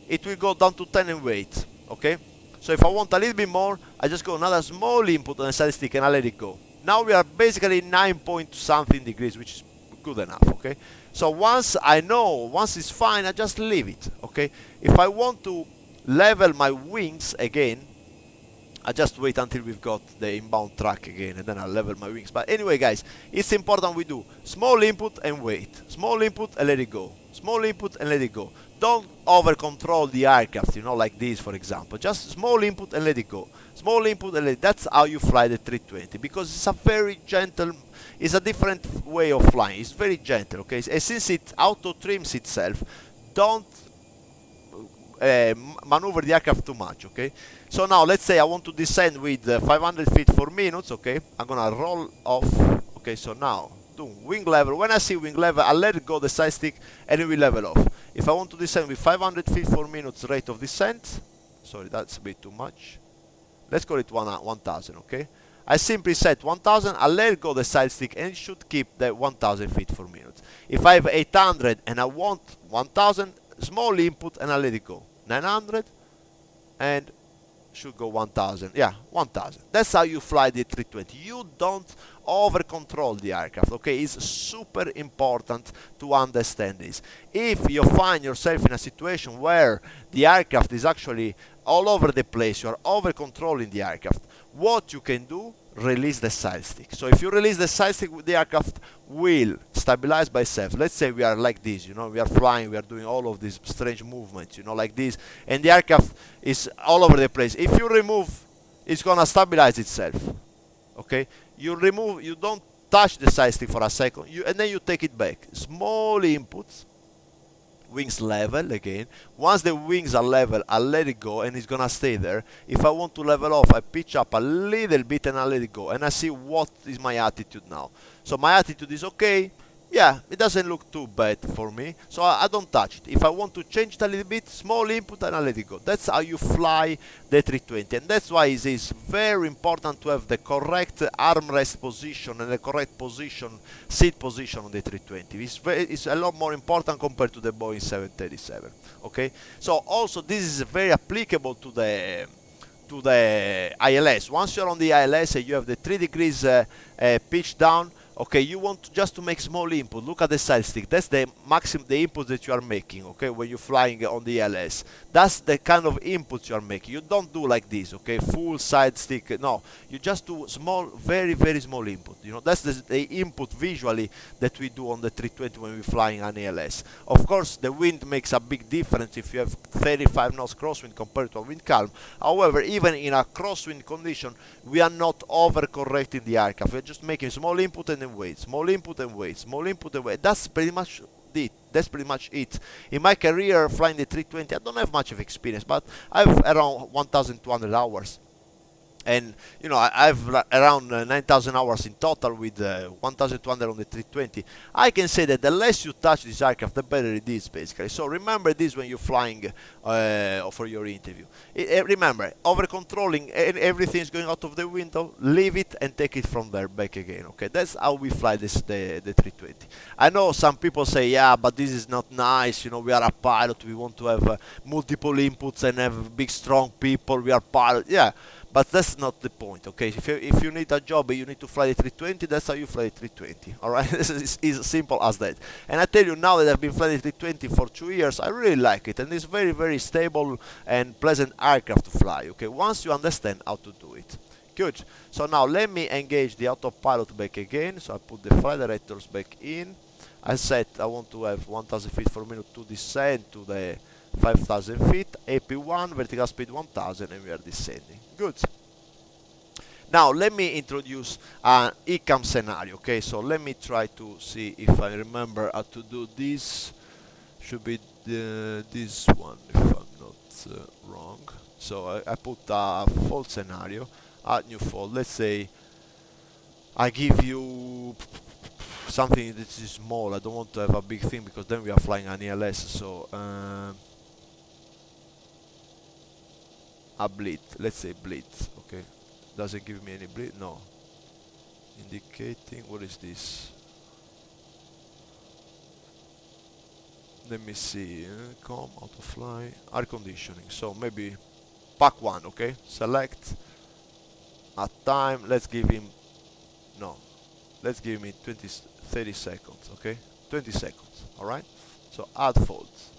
it will go down to 10 and wait, okay? So if I want a little bit more, I just go another small input on the side stick and I let it go. Now we are basically 9 point something degrees, which is good enough, okay? So once I know, once it's fine, I just leave it, okay? If I want to level my wings again, I just wait until we've got the inbound track again, and then I'll level my wings. But anyway, guys, it's important we do small input and wait. Small input and let it go. Small input and let it go. Don't over control the aircraft, you know, like this, for example. Just small input and let it go. Small input and let it. That's how you fly the 320, because it's a very gentle, it's a different way of flying. It's very gentle, okay? And since it auto trims itself, don't maneuver the aircraft too much, okay? So now let's say I want to descend with 500 feet for minutes, okay? I'm gonna roll off, okay? So now do wing level. When I see wing level, I'll let go the side stick and it will level off. If I want to descend with 500 feet for minutes rate of descent, sorry, that's a bit too much. Let's call it 1000, okay? I simply set 1000, I'll let go the side stick and it should keep the 1000 feet for minutes. If I have 800 and I want 1000, small input and I'll let it go. 900 and should go 1000. Yeah, 1000. That's how you fly the 320. You don't over control the aircraft, okay? It's super important to understand this. If you find yourself in a situation where the aircraft is actually all over the place, you are over controlling the aircraft, what you can do, release the side stick. So if you release the side stick, the aircraft will stabilize by itself. Let's say we are like this, you know, we are flying, we are doing all of these strange movements, you know, like this, and the aircraft is all over the place. If you remove, it's gonna stabilize itself, okay? You remove, you don't touch the side stick for a second, and then you take it back. Small inputs, wings level again. Once the wings are level, I'll let it go and it's gonna stay there. If I want to level off, I pitch up a little bit and I'll let it go, and I see what is my attitude now. So my attitude is okay. Yeah, it doesn't look too bad for me, so I don't touch it. If I want to change it a little bit, small input and I'll let it go. That's how you fly the 320, and that's why it is very important to have the correct armrest position and the correct position, seat position on the 320. It's a lot more important compared to the Boeing 737, okay? So also this is very applicable to the ILS. Once you're on the ILS and you have the 3 degrees pitch down, okay, you want just to make small input. Look at the side stick. That's the maximum, the input that you are making, okay, when you're flying on the ILS. That's the kind of input you are making. You don't do like this, okay, full side stick. No, you just do small, very, very small input. You know, that's the input visually that we do on the 320 when we're flying an ILS. Of course, the wind makes a big difference if you have 35 knots crosswind compared to a wind calm. However, even in a crosswind condition, we are not over-correcting the aircraft. We're just making small input and then wait, small input and wait, small input and wait. That's pretty much it. That's pretty much it. In my career flying the 320, I don't have much of experience, but I have around 1,200 hours. And you know, I have around 9,000 hours in total with 1,200 on the 320. I can say that the less you touch this aircraft, the better it is, basically. So remember this when you're flying for your interview. Remember, over controlling everything is going out of the window, leave it and take it from there back again. Okay, that's how we fly the 320. I know some people say, yeah, but this is not nice. You know, we are a pilot. We want to have multiple inputs and have big, strong people. We are pilot. Yeah. But that's not the point, okay? If you need a job and you need to fly the 320, that's how you fly the 320, alright? It's as simple as that. And I tell you, now that I've been flying the 320 for 2 years, I really like it. And it's very, very stable and pleasant aircraft to fly, okay? Once you understand how to do it. Good. So now let me engage the autopilot back again. So I put the flight directors back in. I said I want to have 1,000 feet per minute to descend to the 5,000 feet, AP1, vertical speed 1,000, and we are descending. Good. Now let me introduce an ECAM scenario, okay? So let me try to see if I remember how to do this. Should be this one, if I'm not wrong. So I put a fault scenario, add new fault. Let's say I give you something that is small. I don't want to have a big thing because then we are flying an ELS. So a blitz, let's say blitz, okay? Does it give me any blitz? No. Indicating, what is this? Let me see, com, auto fly, air conditioning. So maybe pack 1, okay? Select a time, let's give him, no, let's give me 30 seconds, okay? 20 seconds, alright? So add faults.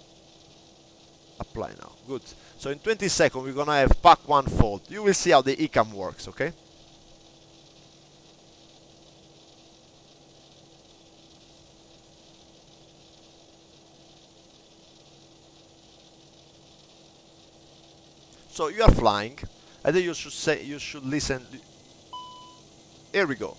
Apply now. Good. So in 20 seconds we're gonna have pack 1 fold. You will see how the ECAM works, okay? So you are flying, and then you should listen. Here we go.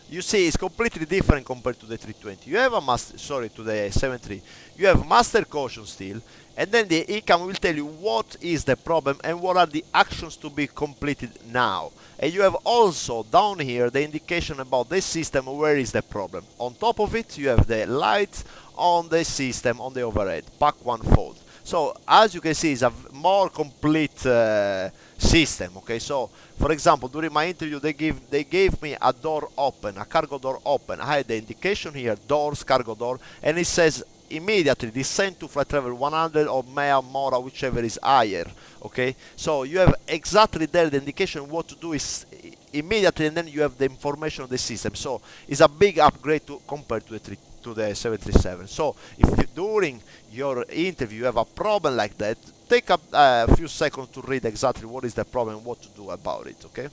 You see, it's completely different compared to the 320. You have a master, sorry, to the 73. You have master caution still, and then the ECAM will tell you what is the problem and what are the actions to be completed now. And you have also down here the indication about the system, where is the problem. On top of it, you have the lights on the system on the overhead, pack 1 fold. So as you can see, it's a more complete system. Okay, so for example, during my interview, they gave me a door open, a cargo door open. I had the indication here, doors, cargo door, and it says immediately descend to flight level 100 or Mea Mora, whichever is higher. Okay, so you have exactly there the indication what to do is immediately, and then you have the information of the system. So it's a big upgrade compared to the 737. So if during your interview you have a problem like that, take a few seconds to read exactly what is the problem and what to do about it. Okay,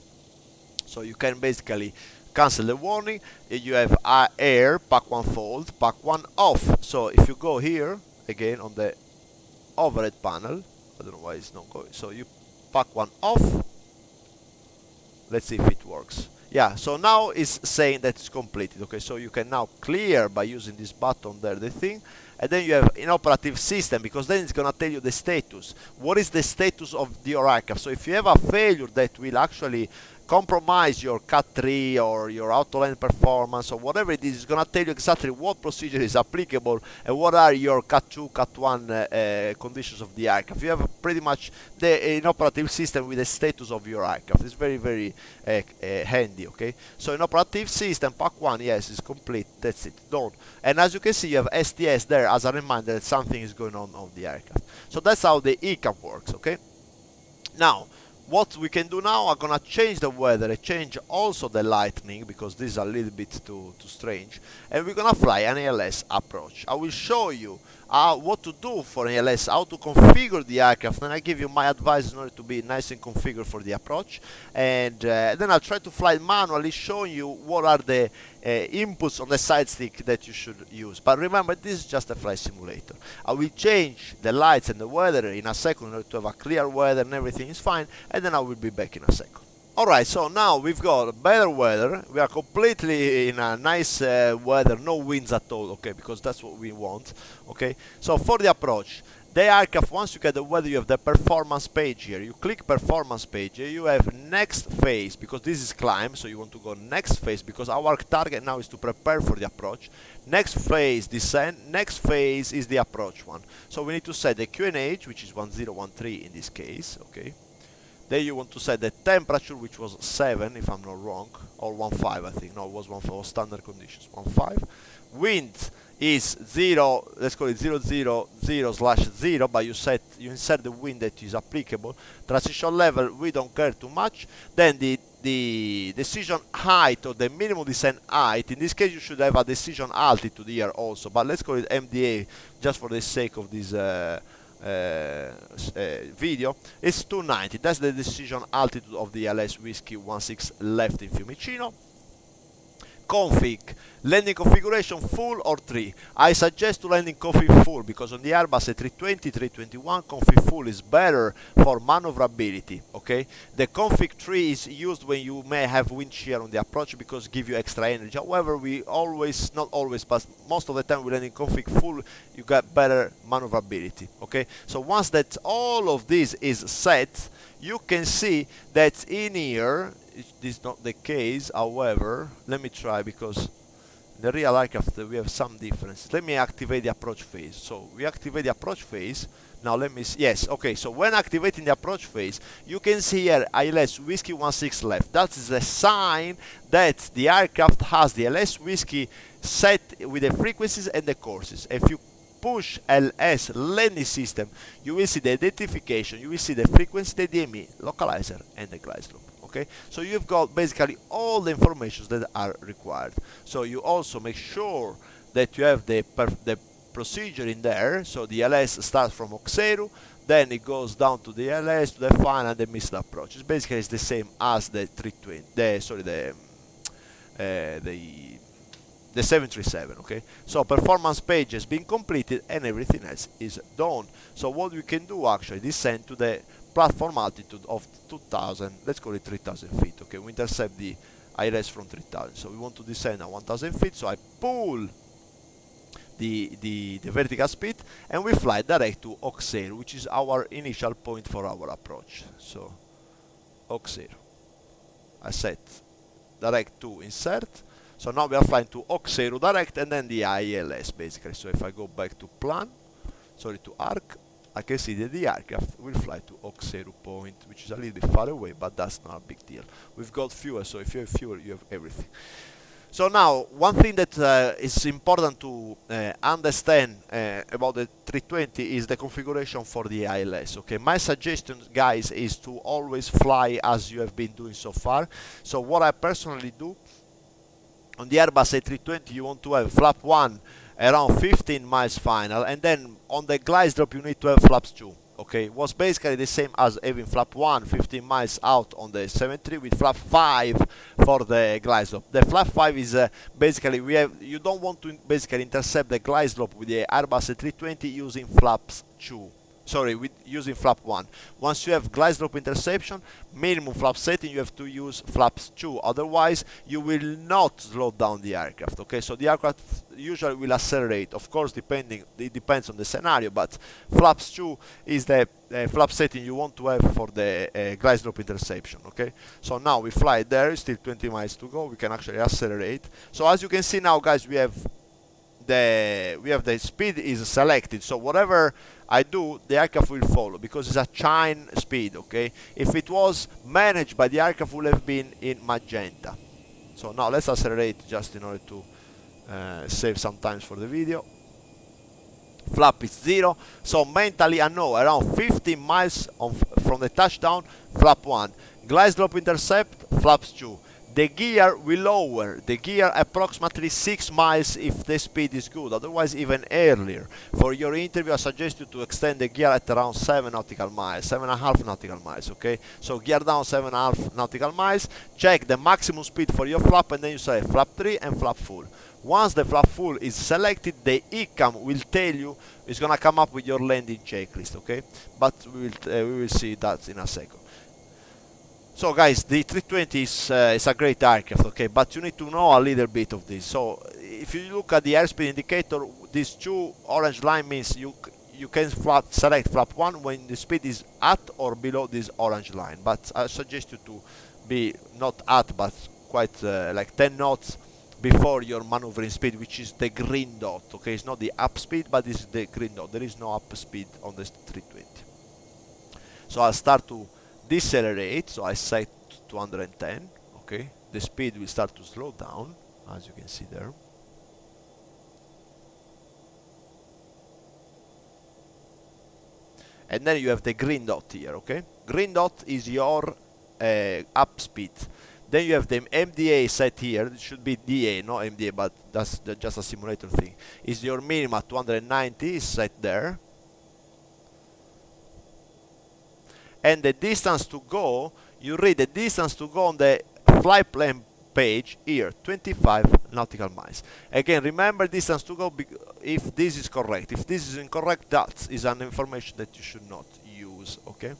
so you can basically cancel the warning. You have air, pack 1 fold, pack 1 off. So if you go here again on the overhead panel, I don't know why it's not going, so you pack 1 off. Let's see if it works. Yeah, so now it's saying that it's completed. Okay, so you can now clear by using this button there the thing, and then you have inoperative system, because then it's gonna tell you the status. What is the status of your aircraft? So if you have a failure that will actually compromise your Cat 3 or your autoland performance or whatever it is, it's gonna tell you exactly what procedure is applicable and what are your Cat 2, Cat 1 conditions of the aircraft. You have pretty much the inoperative system with the status of your aircraft. It's very, very handy. Okay, so inoperative system, pack 1, yes, is complete. That's it, done. And as you can see, you have STS there as a reminder that something is going on the aircraft. So that's how the ECAM works. Okay, now what we can do now, I'm gonna change the weather, change also the lightning, because this is a little bit too strange, and we're gonna fly an ALS approach. I will show you what to do for ALS, how to configure the aircraft, and I give you my advice in order to be nice and configured for the approach, and then I'll try to fly it manually, showing you what are the inputs on the side stick that you should use. But remember, this is just a flight simulator. I will change the lights and the weather in a second in order to have a clear weather and everything is fine, and then I will be back in a second. Alright, so now we've got better weather. We are completely in a nice weather, no winds at all, okay, because that's what we want. Okay, so for the approach, the aircraft, once you get the weather, you have the performance page here. You click performance page, here you have next phase, because this is climb, so you want to go next phase, because our target now is to prepare for the approach. Next phase, descent. Next phase is the approach one. So we need to set the QNH, which is 1013 in this case, okay. Then you want to set the temperature, which was 7, if I'm not wrong, or 15, I think. No, it was 15, was standard conditions, 15. Wind is 0, let's call it 000/0, but you insert the wind that is applicable. Transition level, we don't care too much. Then the decision height, or the minimum descent height, in this case you should have a decision altitude here also, but let's call it MDA just for the sake of this video. It's 290. That's the decision altitude of the LS Whiskey 16 left in Fiumicino. Config, landing configuration full or 3. I suggest to landing config full, because on the Airbus A320, 321 config full is better for maneuverability. Okay, the config 3 is used when you may have wind shear on the approach, because give you extra energy. However, we always, not always, but most of the time we land in config full, you get better maneuverability. Okay, so once that all of this is set, you can see that in here, this is not the case. However, let me try, because in the real aircraft we have some differences. Let me activate the approach phase. So we activate the approach phase. Now let me see. Yes, okay, so when activating the approach phase, you can see here ILS Whiskey 16 left. That is a sign that the aircraft has the LS Whiskey set with the frequencies and the courses. If you push LS landing system, you will see the identification, you will see the frequency, the DME, localizer, and the glide slope. Okay, so you've got basically all the information that are required. So you also make sure that you have the procedure in there. So the LS starts from Oxeru, then it goes down to the LS, to the final, and the missile approach. It's basically the same as the 320, the 737, okay? So performance page has been completed and everything else is done. So what we can do actually, descend to the platform altitude of 2000, let's call it 3000 feet, okay? We intercept the ILS from 3000, so we want to descend at 1000 feet, so I pull the vertical speed and we fly direct to Auxerre, which is our initial point for our approach. So Auxerre, I set direct to insert. So now we are flying to Auxerre direct and then the ILS basically. So if I go back to to arc, I can see that the aircraft will fly to Auxerre point, which is a little bit far away, but that's not a big deal. We've got fuel, so if you have fuel, you have everything. So now, one thing that is important to understand about the 320 is the configuration for the ILS. Okay, my suggestion, guys, is to always fly as you have been doing so far. So what I personally do, on the Airbus A320, you want to have flap 1 around 15 miles final, and then on the glide drop you need to have flaps 2. Okay, it was basically the same as having flap 1 15 miles out on the 73 with flap 5 for the glide drop. The flap 5 is basically, you don't want to basically intercept the glide drop with the Airbus A320 using flaps 2. Sorry, using flap 1. Once you have glide drop interception, minimum flap setting, you have to use flaps 2. Otherwise, you will not slow down the aircraft. Okay, so the aircraft usually will accelerate. Of course, it depends on the scenario, but flaps 2 is the flap setting you want to have for the glide drop interception. Okay, so now we fly there. Still 20 miles to go. We can actually accelerate. So as you can see now, guys, we have the speed is selected, so whatever I do, the aircraft will follow because it's a chain speed. Okay, if it was managed by the aircraft, would have been in magenta. So now let's accelerate just in order to save some time for the video. Flap is 0, so mentally I know around 15 miles from the touchdown, flap 1, glide drop intercept, flaps 2. The gear will lower the gear approximately 6 miles if the speed is good, otherwise even earlier. For your interview, I suggest you to extend the gear at around 7 nautical miles, 7.5 nautical miles, okay? So gear down 7.5 nautical miles, check the maximum speed for your flap, and then you say flap 3 and flap full. Once the flap full is selected, the ECAM will tell you, it's gonna come up with your landing checklist, okay? But we will see that in a second. So guys, the 320 is a great aircraft, okay, but you need to know a little bit of this. So if you look at the airspeed indicator, these two orange line means you can select flap 1 when the speed is at or below this orange line. But I suggest you to be not at, but quite like 10 knots before your maneuvering speed, which is the green dot, okay? It's not the up speed, but it's the green dot. There is no up speed on the 320. So I'll start to decelerate, so I set 210, okay? The speed will start to slow down, as you can see there. And then you have the green dot here, okay? Green dot is your up speed. Then you have the MDA set here. It should be DA, not MDA, but that's just a simulator thing. Is your minimum 290 is set there. And the distance to go, you read the distance to go on the flight plan page here, 25 nautical miles. Again, remember distance to go if this is correct. If this is incorrect, that is an information that you should not use, okay?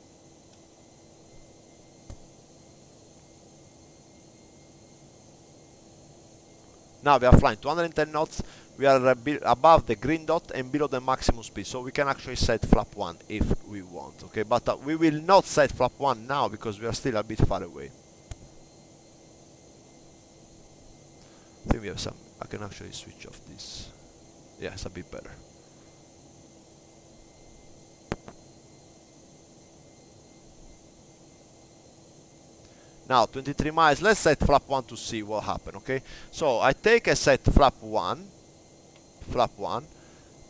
Now we are flying 210 knots. We are above the green dot and below the maximum speed, so we can actually set flap 1 if we want, okay? But we will not set flap 1 now because we are still a bit far away. I think we have some. I can actually switch off this. Yeah, it's a bit better. Now 23 miles. Let's set flap 1 to see what happens, okay? So I take a set flap 1. Flap 1.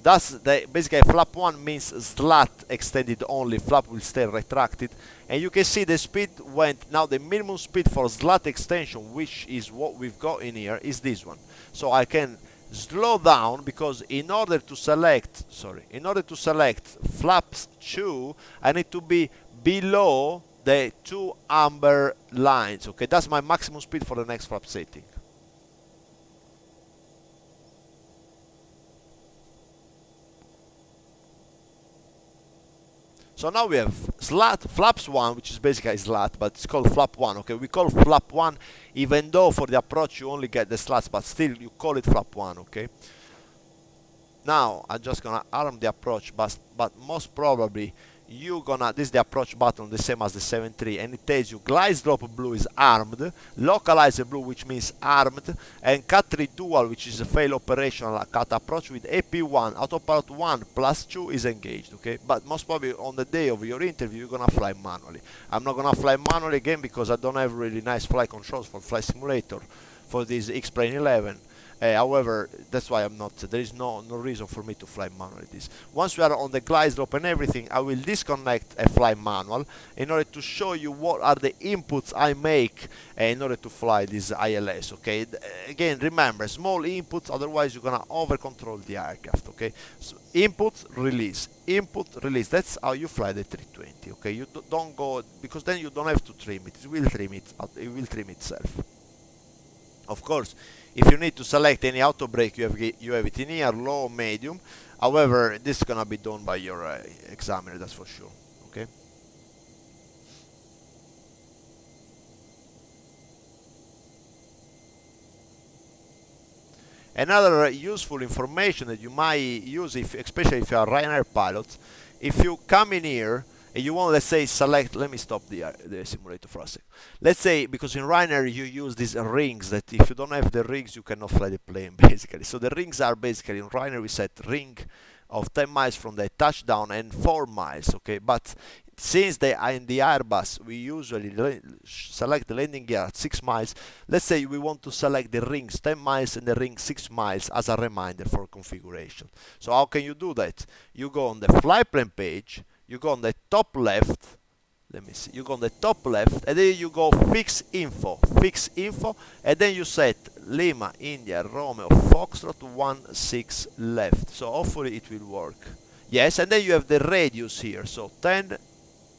That's basically flap 1 means slat extended only, flap will stay retracted, and you can see the speed went. Now the minimum speed for slat extension, which is what we've got in here, is this one. So I can slow down, because in order to select flaps 2, I need to be below the 2 amber lines. Okay, that's my maximum speed for the next flap setting. So now we have flaps 1, which is basically a slat, but it's called flap 1. Okay, we call flap 1, even though for the approach you only get the slats, but still you call it flap 1. Okay. Now I'm just gonna arm the approach, but most probably this is the approach button, the same as the 7.3, and it tells you glide drop blue is armed, localizer blue, which means armed, and cat 3 dual, which is a fail operational cat approach with AP1 autopilot 1 plus 2 is engaged. Okay, but most probably on the day of your interview you're gonna fly manually. I'm not gonna fly manually again because I don't have really nice flight controls for flight simulator for this X-Plane 11. However, that's why there is no reason for me to fly manually this. Once we are on the glide drop and everything, I will disconnect a fly manual in order to show you what are the inputs I make in order to fly this ILS. Okay, again, remember, small inputs, otherwise you're gonna over control the aircraft. Okay, so input release, that's how you fly the 320. Okay, you don't go, because then you don't have to trim it, it will trim itself. Of course, if you need to select any auto brake, you have it in here, low, medium. However, this is gonna be done by your examiner, that's for sure. Okay. Another useful information that you might use, especially if you are Ryanair pilot, if you come in here and you want, let's say, select, let me stop the simulator for a second. Let's say, because in Ryanair you use these rings, that if you don't have the rings you cannot fly the plane, basically. So the rings are basically, in Ryanair we set ring of 10 miles from the touchdown and 4 miles, okay? But since they are in the Airbus, we usually select the landing gear at 6 miles. Let's say we want to select the rings 10 miles and the ring 6 miles as a reminder for configuration. So how can you do that? You go on the flight plan page, you go on the top left, let me see, you go on the top left, and then you go fix info, and then you set Lima, India, Romeo, Foxtrot 16 left. So hopefully it will work. Yes, and then you have the radius here, so 10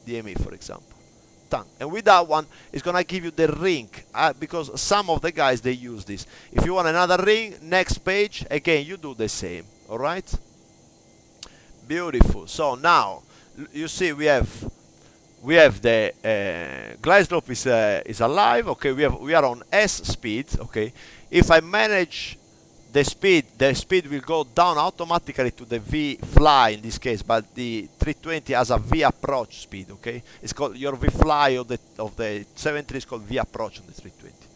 DME for example. 10. And with that one, it's gonna give you the ring, because some of the guys, they use this. If you want another ring, next page, again, you do the same, alright? Beautiful. So now, you see we have the glide slope is alive. Okay, we are on S speed. Okay, if I manage the speed will go down automatically to the V fly in this case, but the 320 has a V approach speed. Okay, it's called your V fly of the 7.3 is called V approach on the 320.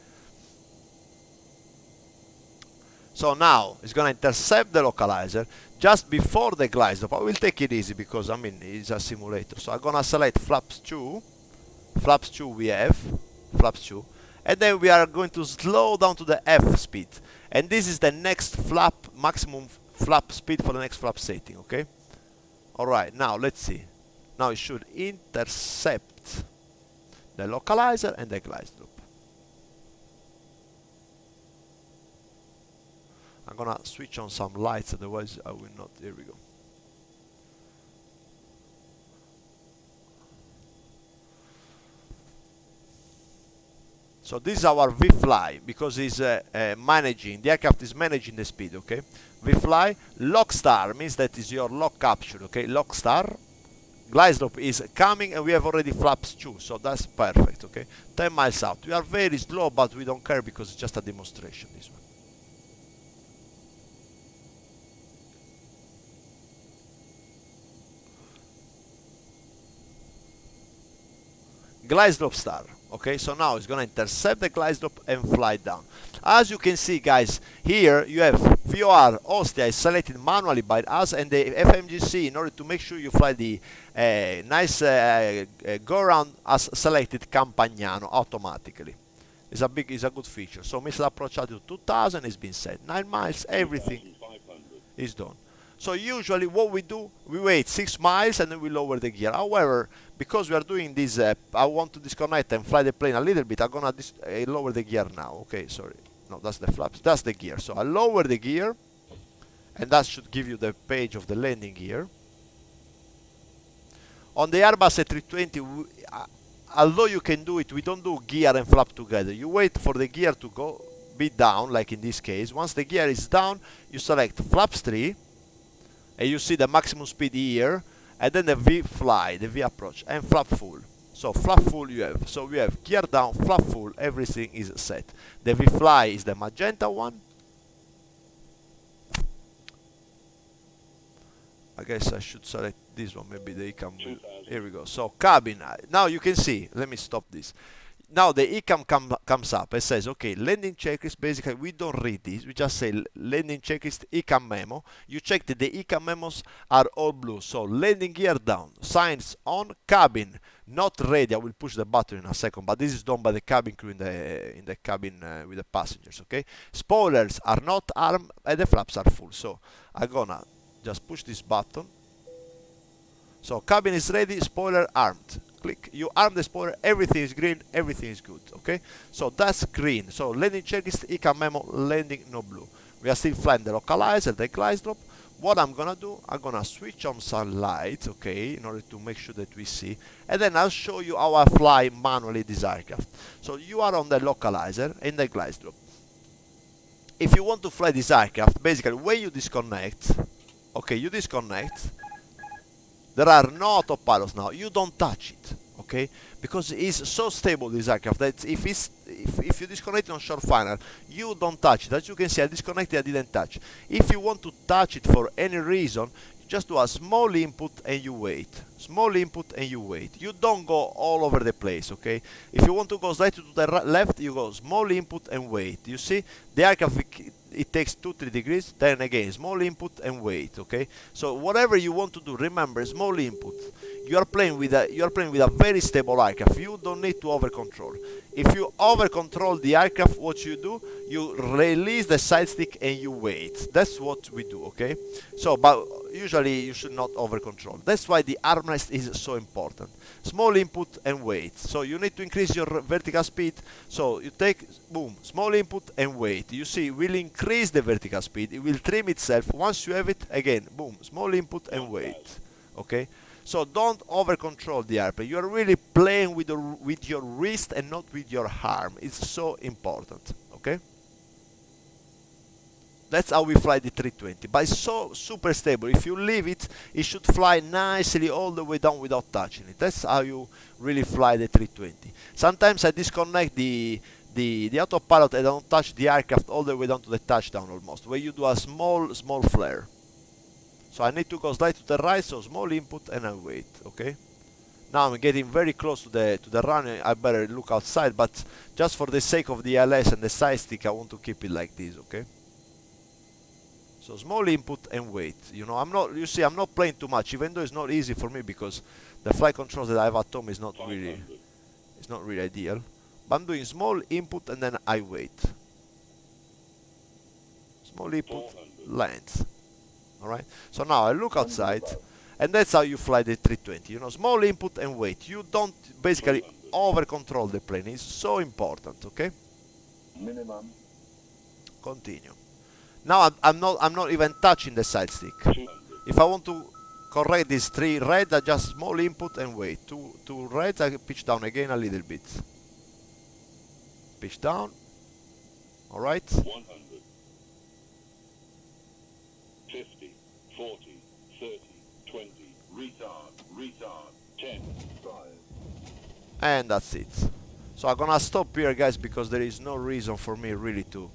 So now it's gonna intercept the localizer just before the glide stop. I will take it easy because I mean it's a simulator. So I'm gonna select flaps 2. Flaps 2 we have, flaps 2, and then we are going to slow down to the F speed. And this is the next flap, maximum flap speed for the next flap setting. Okay. All right. Now let's see. Now it should intercept the localizer and the glide slope. I'm gonna switch on some lights, otherwise I will not. Here we go. So this is our V-fly, because it's managing, the aircraft is managing the speed, okay? V-fly, lock star means that is your lock capture, okay? Lock star, glide slope is coming, and we have already flaps 2, so that's perfect, okay? 10 miles out. We are very slow, but we don't care because it's just a demonstration, this one. Glide slope star. Okay, so now it's gonna intercept the glide slope and fly down. As you can see, guys, here you have VOR Ostia is selected manually by us, and the FMGC, in order to make sure you fly the nice go around, as selected Campagnano automatically. It's a good feature. So missile approach altitude 2000 has been set. 9 miles, everything is done. So usually what we do, we wait 6 miles and then we lower the gear. However, because we are doing this, I want to disconnect and fly the plane a little bit. I'm gonna lower the gear now. Okay, sorry. no, that's the flaps, that's the gear. So I lower the gear, and that should give you the page of the landing gear. On the Airbus A320, although you can do it, we don't do gear and flap together. You wait for the gear to be down, like in this case. Once the gear is down, you select flaps 3, and you see the maximum speed here, and then the V fly, the V approach, and flap full. So flap full you have. So we have gear down, flap full, everything is set. The V fly is the magenta one. I guess I should select this one, maybe the ECAM will. Here we go. So cabin, now you can see, let me stop this. Now the ECAM comes up and says, okay, landing checklist, basically we don't read this, we just say landing checklist ECAM memo. You check that the ECAM memos are all blue, so landing gear down, signs on, cabin not ready. I will push the button in a second, but this is done by the cabin crew in the cabin with the passengers, okay? Spoilers are not armed and the flaps are full, so I'm gonna just push this button. So cabin is ready, spoiler armed. Click, you arm the spoiler, everything is green, everything is good, okay? So that's green. So landing checklist, ECAM memo, landing no blue. We are still flying the localizer, the glide drop. What I'm gonna do, I'm gonna switch on some lights, okay, in order to make sure that we see, and then I'll show you how I fly manually this aircraft. So you are on the localizer in the glide drop. If you want to fly this aircraft, basically when you disconnect, okay, you disconnect. There are no autopilots now. You don't touch it, okay? Because it's so stable, this aircraft, that if you disconnect it on short final, you don't touch it. As you can see, I disconnected, I didn't touch. If you want to touch it for any reason, you just do a small input and you wait. Small input and you wait. You don't go all over the place, okay? If you want to go slightly to the left, you go small input and wait. You see, the aircraft, it takes 2-3 degrees, then again small input and wait, okay? So whatever you want to do, remember, small input. You are playing with a very stable aircraft. You don't need to over control. If you over control the aircraft, what you do, you release the side stick and you wait. That's what we do, okay? So but usually you should not over control. That's why the armrest is so important. Small input and wait. So you need to increase your vertical speed. So you take, boom, small input and wait. You see, it will increase the vertical speed. It will trim itself. Once you have it, again, boom, small input and wait. Okay? So don't over control the airplane. You are really playing with your wrist and not with your arm. It's so important. Okay? That's how we fly the 320, but it's so super stable. If you leave it, it should fly nicely all the way down without touching it. That's how you really fly the 320. Sometimes I disconnect the autopilot and I don't touch the aircraft all the way down to the touchdown almost, where you do a small flare. So I need to go slightly to the right, so small input and I wait, okay? Now I'm getting very close to the runway. I better look outside, but just for the sake of the LS and the side stick, I want to keep it like this, okay? So small input and wait. You know, I'm not playing too much, even though it's not easy for me because the flight controls that I have at home is not really ideal. But I'm doing small input and then I wait. Small input, land. Alright? So now I look outside, and that's how you fly the 320. You know, small input and wait. You don't basically over control the plane. It's so important, okay? Minimum. Continue. Now I'm not even touching the side stick. If I want to correct these 3 red, I just small input and wait. Two reds, I pitch down again a little bit. Pitch down. Alright. 100. 50, 40, 30, 20, retard, 10, 5. And that's it. So I'm gonna stop here, guys, because there is no reason for me really to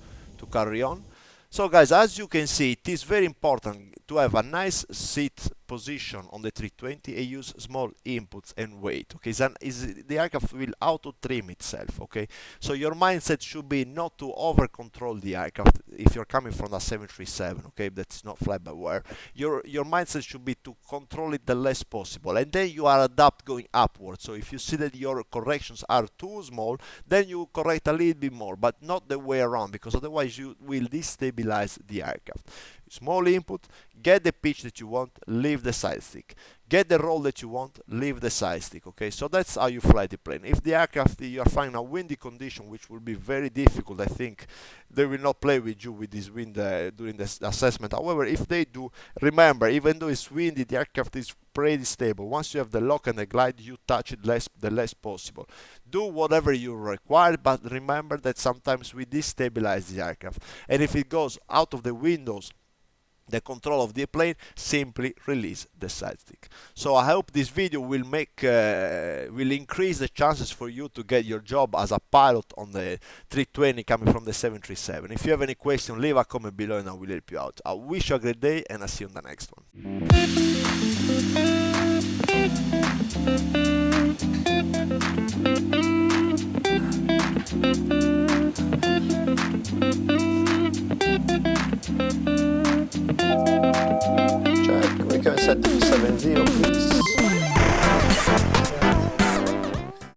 carry on. So guys, as you can see, it is very important to have a nice seat position on the 320 and use small inputs and wait. Okay, the aircraft will auto trim itself. Okay, so your mindset should be not to over control the aircraft if you're coming from a 737. Okay, that's not fly by wire. Your mindset should be to control it the less possible, and then you are adapt going upwards. So if you see that your corrections are too small, then you correct a little bit more, but not the way around, because otherwise you will destabilize the aircraft. Small input, get the pitch that you want, leave the side stick. Get the roll that you want, leave the side stick, okay? So that's how you fly the plane. If the aircraft, you are finding a windy condition, which will be very difficult, I think they will not play with you with this wind during the assessment. However, if they do, remember, even though it's windy, the aircraft is pretty stable. Once you have the lock and the glide, you touch it the less possible. Do whatever you require, but remember that sometimes we destabilize the aircraft. And if it goes out of the windows, the control of the plane, simply release the side stick. So I hope this video will increase the chances for you to get your job as a pilot on the 320 coming from the 737. If you have any question, leave a comment below and I will help you out. I wish you a great day and I'll see you on the next one. Check, we can set to 70 please.